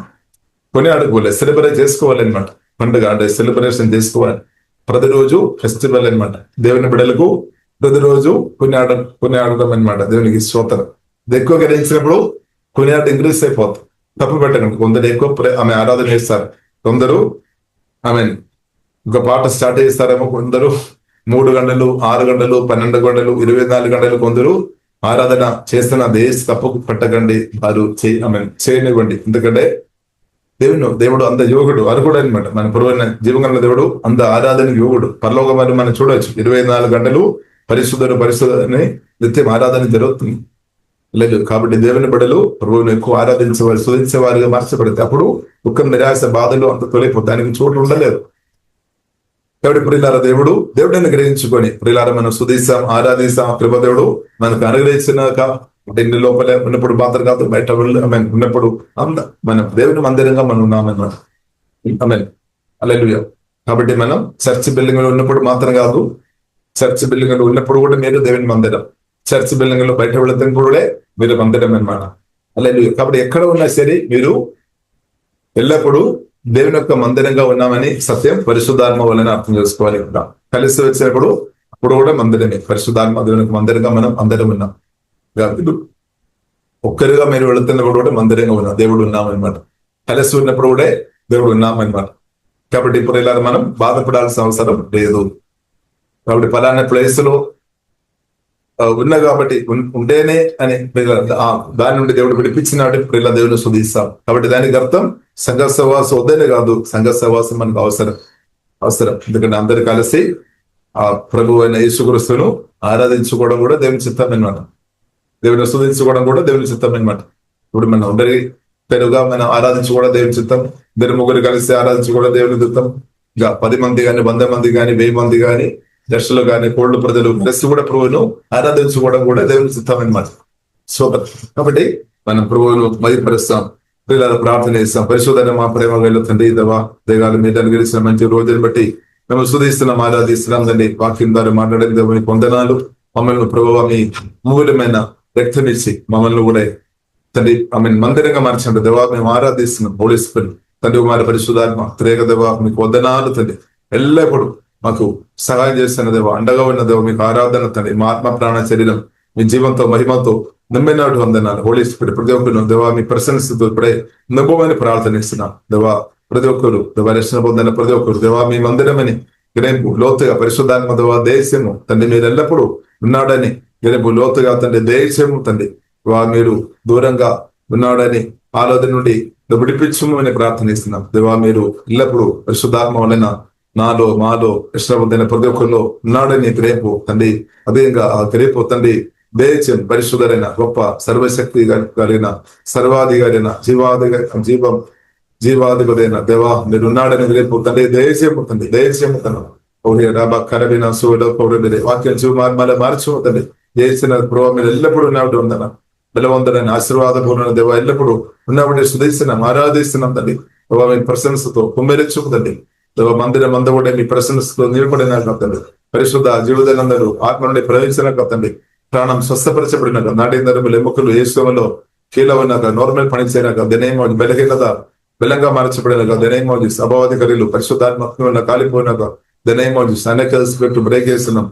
కొనియాడుకోవాలి, సెలబ్రేట్ చేసుకోవాలి అనమాట. పండుగ అంటే సెలబ్రేషన్ చేసుకోవాలి. ప్రతిరోజు ఫెస్టివల్ అనమాట. దేవుని బిడ్డలకు ప్రతిరోజు కొనియాడటం అనమాట. దేవునికి స్తోత్రం. ఎక్కువ గ్రహించినప్పుడు కొనియాడ ఇంక్రీజ్ అయిపోతుంది. తప్పు పెట్టకండి. కొందరు ఎక్కువ ఆమె ఆరాధన చేస్తారు, కొందరు ఆమె ఒక పాట స్టార్ట్ చేస్తారేమో, కొందరు 3 గంటలు, 6 గంటలు, 12 గంటలు, 24 గంటలు కొందరు ఆరాధన చేస్తున్న దేశ తప్పు పట్టకండి. వారు చేయనివ్వండి. ఎందుకంటే దేవుడు అంత యోగుడు, అర్హుడు అనమాట. మన పురువైన జీవగల దేవుడు అంత ఆరాధన యోగుడు. పరలోక మరి మనం చూడవచ్చు, 24 గంటలు పరిశుద్ధని నిత్యం ఆరాధన జరుగుతుంది. లేదు కాబట్టి దేవుని బిడ్డలు ప్రభువును ఎక్కువ ఆరాధించేవారు, స్తుతించేవారుగా మార్చబడితే అప్పుడు దుఃఖం, నిరాశ, బాధలు అంత తొలగిపోతే దానికి చోటు ఉండలేదు. కాబట్టి ప్రియులారా దేవుడిని గ్రహించుకొని ప్రియులారా మనం స్తుతిస్తాం, ఆరాధిస్తాం. కృప దేవుడు మనకు అనుగ్రహించినాక ఇంటి లోపల ఉన్నప్పుడు మాత్రం కాదు, బయట ఉన్నప్పుడు మనం దేవుని మందిరంగా మనం ఉన్నామన్నమాట. ఆమేన్. హల్లెలూయా. కాబట్టి మనం చర్చ్ బిల్డింగ్ లో ఉన్నప్పుడు మాత్రం కాదు, చర్చ్ బిల్డింగ్ లో ఉన్నప్పుడు కూడా మీరు దేవుని మందిరం, చర్చ్ బిల్డింగ్ లో బయట వెళితే కూడా మీరు మందిరం అనమాట. హల్లెలూయా. కాబట్టి ఎక్కడ ఉన్నా సరే మీరు ఎల్లప్పుడూ దేవుని యొక్క మందిరంగా ఉన్నామని సత్యం పరిశుద్ధాత్మ వలన అర్థం చేసుకోవాలి. కలిసి వచ్చినప్పుడు అప్పుడు కూడా మందిరమే, పరిశుద్ధాత్మ దేవుని యొక్క మందిరంగా మనం అందరం ఉన్నాం. ఒక్కరిగా మీరు వెళుతున్నప్పుడు కూడా మందిరంగా ఉన్నాం, దేవుడు ఉన్నామన్నమాట. కలిసి ఉన్నప్పుడు కూడా దేవుడు ఉన్నామన్నమాట. కాబట్టి ఇప్పుడు ఇలా మనం బాధపడాల్సిన అవసరం లేదు. కాబట్టి ఫలానా ప్లేస్ లో ఉన్నా కాబట్టి ఉంటేనే అని దాని నుండి దేవుడు విడిపించినాడు. ఇప్పుడు ఇలా దేవుని స్తుతిస్తాం. కాబట్టి దానికి అర్థం సంఘ సహవాసం వద్దనే కాదు, సంఘ సహవాసం మనకు అవసరం. ఎందుకంటే అందరు కలిసి ఆ ప్రభు అయిన యేసుక్రీస్తును ఆరాధించుకోవడం కూడా దేవుని చిత్తం అనమాట. దేవుని స్తుతించుకోవడం కూడా దేవుని చిత్తం అనమాట. ఇప్పుడు మనం అందరి పేరుగా మనం ఆరాధించుకోవడం దేవుని చిత్తం. 2-3 కలిసి ఆరాధించుకోవడం దేవుని చిత్తం. ఇంకా 10 మంది కానీ, 100 మంది కానీ, 1000 మంది కానీ, దర్శలు కానీ, కోళ్ళు ప్రజలు కలిసి కూడా ప్రభువును ఆరాధించుకోవడం కూడా దేవుని చిత్తం అనమాట. సూపర్. కాబట్టి మనం ప్రభువును మహిమపరుస్తాం, పిల్లలు ప్రార్థన చేస్తాం. పరిశోధన మా ప్రేమ గల తండ్రి, దేవాలు మీద అనుగ్రహించిన మంచి రోజుని బట్టి మేము స్తుతిస్తున్నాం, ఆరాధిస్తున్నాం తండ్రి. వాక్యం ద్వారా మాట్లాడిన దేవుని వందనాలు. మమ్మల్ని ప్రభువా మీ మూలమైన రక్తమిచ్చి మమ్మల్ని కూడా తండ్రి ఆమె మందిరంగా మార్చండి. దేవా మేము ఆరాధిస్తున్నాం. హోలీ స్పిరిట్ తండ్రి కుమార పరిశుద్ధాత్మ త్రేక దేవ మీకు వందనాలు తండ్రి. ఎల్లప్పుడు మాకు సహాయం చేస్తున్న దేవ, అండగా ఉన్న దేవ మీకు ఆరాధన తండ్రి. మా ఆత్మ ప్రాణ శరీరం మీ జీవంతో మహిమతో నింపినాడు వందనాలు. హోలీ స్పిరిట్ ప్రతి ఒక్కరు దేవ మీ ప్రశంసతో ఇప్పుడే నింపమని ప్రార్థన ఇస్తున్నాం దేవా. ప్రతి ఒక్కరు దేవ రక్షణ పొందిన ప్రతి ఒక్కరు దేవా మీ మందిరమని గ్రహింపు లోతుగా పరిశుద్ధాత్మ దేవ దేశము తండ్రి మీరు ఎల్లప్పుడూ ఉన్నాడని గ్రహింపు లోతుగా తండ్రి దేశము తండ్రి మీరు దూరంగా ఉన్నాడని ఆలోచన నుండి విడిపించమని ప్రార్థనిస్తున్నాం దేవా. మీరు ఎల్లప్పుడూ పరిశుద్ధాత్మ వలన నాలో మాలో రక్షణ పొందిన ప్రతి ఒక్కరిలో ఉన్నాడని గ్రహింపు తండ్రి. అదేవిధంగా ఆ గ్రహింపు తండ్రి దేశం పరిశుద్ధరైన గొప్ప సర్వశక్తి కలిగిన సర్వాధికారైన జీవాధిపతైన దేవా మీరు ఉన్నాడని గ్రహింపు తండ్రి. దేశము తండ్రి దేశము తండ్రి రాబా కరవిన సూడ పౌరుడి వాక్యం జీవమార్మాల మార్చుతండి చేసిన ప్రభావ మీరు ఎల్లప్పుడూ ఉన్నాడు ఉందన్న బలవంతుడైన ఆశీర్వాదపూర్ణ దేవ ఎల్లప్పుడూ ఉన్నప్పుడు సుదేశనం ఆరాధిస్తున్నాం తండ్రి. ప్రభావ మీ ప్రశంసతో కుమ్మెరెచ్చుకుందండి దేవ. మందిరం అంతా కూడా మీ ప్రశంసతో నిలబడిన కదండి. పరిశుద్ధ జీవితాలందరూ ఆత్మ నుండి ప్రవేశించిన కదండి. ప్రాణం స్వస్థపరచబడినాక నాటిందరములు ఎముకలు ఏసులో కీలవన్నాక నార్మల్ పని చేయనాక దినేమో బలహీనత బలంగా మార్చబడినాక దినేమో అభావాధికారులు పరిశుద్ధాత్మ కాలిపోయినాక దినేమో అనేక పెట్టు బ్రేక్ చేస్తున్నాం.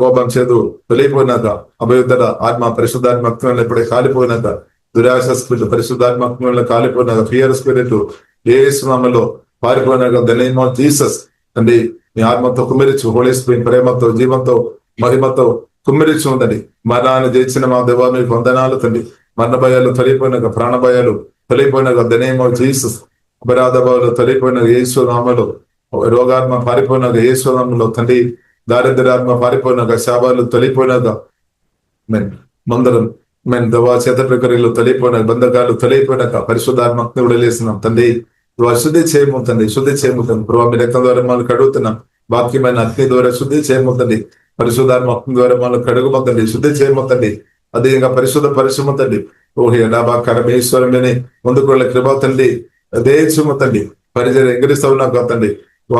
కోపం చేదు తొలిపోయినాక అభయుద్ధ ఆత్మ పరిశుద్ధాత్మ ఎప్పుడే కాలిపోయినాక దురాశ స్పిరిట్ పరిశుద్ధాత్మ కాలిపోయినాక ఫియర్ స్పిరిట్ ఏసునామలో పారిపోయినాక ద నేమ్ ఆఫ్ జీసస్ అండి. మీ ఆత్మతో కుమ్మిరిచు హోలీ స్పిరిట్ ప్రేమతో జీవంతో మహిమతో కుమ్మిరిచు ఉందండి. మరణాన్ని జయించిన మా దేవా మీకు వందనాలు తండ్రి. మరణ భయాలు తొలిపోయినాక ప్రాణ భయాలు తొలిపోయినాక ద నేమ్ ఆఫ్ జీసస్. అపరాధ భయాలు తొలిపోయినాక యేసు నామలో రోగాత్మ పారిపోయినాక యేసు నామలో తండ్రి. దారిద్ర్యాత్మ పారిపోయినాక శాపాలు తొలిపోయినాక మందరం దవా చేత ప్రక్రియలు తొలిపోయినాక బంధకాలు తొలిపోయినాక పరిశుద్ధాత్మని విడలేస్తున్నాం తండ్రి. శుద్ధి చేయము తండ్రి, శుద్ధి చేయము తండ్రి. ప్రభావ మీ రక్తం ద్వారా మనం కడుగుతున్నాం. వాక్యమైన అగ్ని ద్వారా శుద్ధి చేయముతండి. పరిశుద్ధాత్మ అగ్ని ద్వారా మనం కడుగుమంతండి, శుద్ధి చేయముతండి. అదేవిధంగా పరిశుద్ధ ఓహే డాబా కరమేశ్వరమని ముందుకు వెళ్ళే కృప తండ్రి. దేశముతండి పరిచయ ఎగిరిస్తావు నాకు తండ్రి.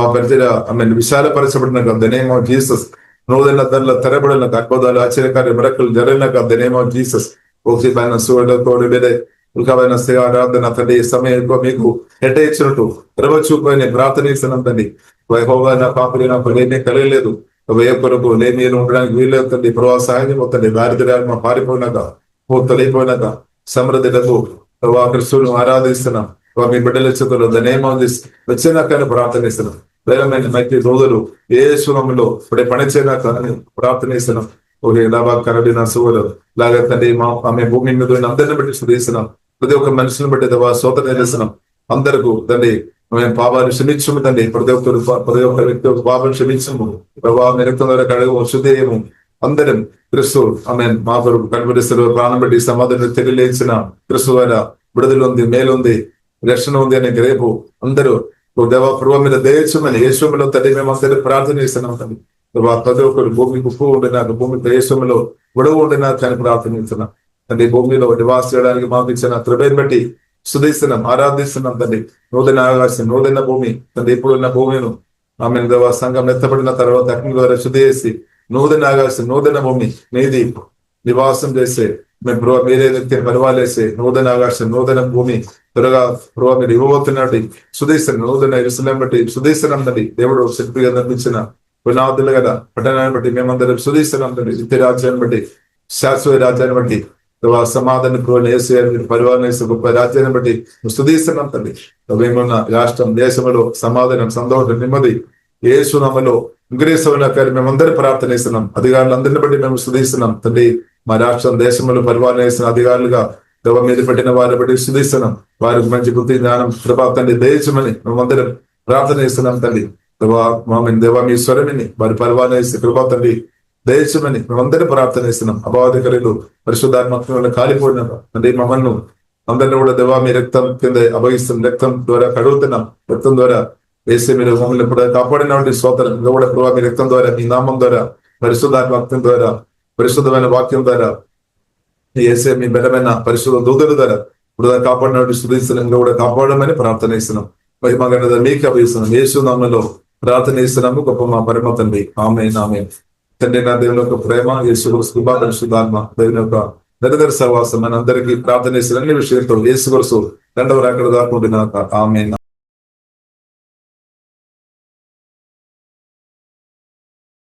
ఆ పరిచయ ఆమె విశాలపరచబడిన ద నేమ్ ఆఫ్ జీసస్. నూతన ధరల తెరబడిన అద్భుతాలు ఆశ్చర్యకార్య మరకలు జరిగిన the name of Jesus. Okay పైన సూర్యుడు వేరే ఉల్కమైన ఆరాధన తండ్రి. సమయం మీకు ఎట్ట ఇచ్చినట్టు చూపని ప్రార్థన ఇస్తున్నాం తండ్రి. వైభవ నా పాపరి నాకు లేనే కలిగలేదు. ఏ కొరకు లేని ఉండడానికి వీలేదు తండ్రి. ప్రభావ సహాయం అవుతండి. దారిద్ర్యాత్మ పారిపోయినాక తొలిపోయినాక సమృద్ధిలకు కృష్ణుడు ఆరాధిస్తున్నాం. మీ బిడ్డల చేతుల్లో ద నేమ్ ఆఫ్ దిస్ వచ్చినాకని ప్రార్థనిస్తున్నాం. వేరమైన మంచి రోజులు ఏ శుభంలో ఇప్పుడే పనిచేయనాక అని ప్రార్థనిస్తున్నాం. ఓకే లాభా కరడిన సువరు లాగా తండ్రి. ఆమె భూమి మీద అందరిని బట్టి శుద్ధిస్తున్నాం. ప్రతి ఒక్క మనుషులను బట్టి సోదర చేస్తున్నాం. అందరికీ తండ్రి మేము పాపాన్ని క్షమించము తండ్రి. ప్రతి ఒక్క వ్యక్తి ఒక పాపను క్షమించము. ప్రభావం రక్తం ద్వారా కడగము శుద్ధేయము. అందరం క్రిస్తు ఆమె మా కొరకు కనిపిస్తారు. ప్రాణం బట్టి సమాధానం తెలియలేచిన క్రిస్తు ద్వారా విడుదల ఉంది, మేలుంది, రక్షణ ఉంది అనే రేపు అందరూ దేవ ప్రభావ మీద దేశమని యేసులో తండ్రి మేము అందరూ ప్రార్థన చేస్తున్నాం తండ్రి. ప్రతి ఒక్కరు భూమికి ఉప్పు ఉండినాక భూమికి యేసులో గొడవ ఉండినాక అని ప్రార్థనిస్తున్నాం తండ్రి. భూమిలో నివాస చేయడానికి మాకు ఇచ్చిన కృపను బట్టి స్తుతిస్తున్నాం, ఆరాధిస్తున్నాం తండ్రి. నూతన ఆకాశం, నూతన భూమి తండ్రి. ఇప్పుడున్న భూమిను ఆమె దేవ సంఘం ఎత్తబడిన తర్వాత అగ్ని ద్వారా శుద్ధి చేసి నూతన ఆకాశం, నూతన భూమి నీది నివాసం చేసే మేము ప్రభావ మీరే వ్యక్తిని పరివాలేసే నూతన ఆకాశం, నూతన భూమి త్వరగా ప్రభావ మీరు ఇవ్వబోతున్నట్టు సుధీస్తున్నాం. నూతన ఇరుసలేం బట్టి సుధీస్తున్నాం తండ్రి. దేవుడు శిల్పిగా నిర్మించిన పునాదులు కదా పట్టణాన్ని బట్టి మేమందరం సుధీస్తున్నాం తండ్రి. నిత్య రాజ్యాన్ని బట్టి, శాశ్వత రాజ్యాన్ని బట్టి, సమాధాన పరివారం గొప్ప రాజ్యాన్ని బట్టి స్తుతిస్తున్నాం తండ్రి. మేమున్న రాష్ట్రం, దేశంలో సమాధానం, సంతోషం, నెమ్మది యేసునామములో ఇంగ్రేసవులకారి మేమందరూ ప్రార్థనిస్తున్నాం. అధికారులందరిని బట్టి మేము స్తుతిస్తున్నాం తండ్రి. మా రాష్ట్రం, దేశంలో పరిపాలన చేసిన అధికారులుగా దేవ మీద పెట్టిన వారిని బట్టి స్తుతిస్తున్నాం. వారికి మంచి బుద్ధి, జ్ఞానం, కృప తండ్రి దేశమని మేమందరం ప్రార్థన చేస్తున్నాం తండ్రి. దేవ మీ స్వరమిని వారి పరిపాలన చేసి కృప తండ్రి దేశమని మేమందరం ప్రార్థన చేస్తున్నాం. అభాధికారులు పరిశుద్ధాత్మ కాలిపోయిన తండ్రి మమ్మల్ని అందరినీ కూడా దేవా మీ రక్తం కింద అభగిస్తున్న రక్తం ద్వారా కడుగుతున్నాం. రక్తం ద్వారా వేసే మీరు మమ్మల్ని ఇప్పుడు కాపాడినటువంటి స్తోత్రం కూడా ప్రభావ మీ రక్తం ద్వారా, మీ నామం ద్వారా, పరిశుద్ధాత్మ ద్వారా, పరిశుద్ధమైన వాక్యం ద్వారా వేసే మీ బలమైన పరిశుద్ధ దూతల ద్వారా ఇప్పుడు కాపాడినటువంటి స్తుతిస్తున్నాం కూడా కాపాడమని ప్రార్థన చేస్తున్నాం. మహిమగణత మీకు అభయిస్తున్నాం. యేసు నామములో ప్రార్థన చేస్తున్నాము గొప్ప మా పరమ తండ్రి. ఆమేన్, ఆమేన్. తండ్రి నా దేవుని యొక్క ప్రేమ, యేసు కృప, పరిశుద్ధాత్మ దేవుని యొక్క నిరంతర సహవాసం మన అందరికీ ప్రార్థన చేసిన అన్ని విషయంతో యేసు కొరకు రెండవ రాకడ దాకా ఉండినాక. ఆమేన్.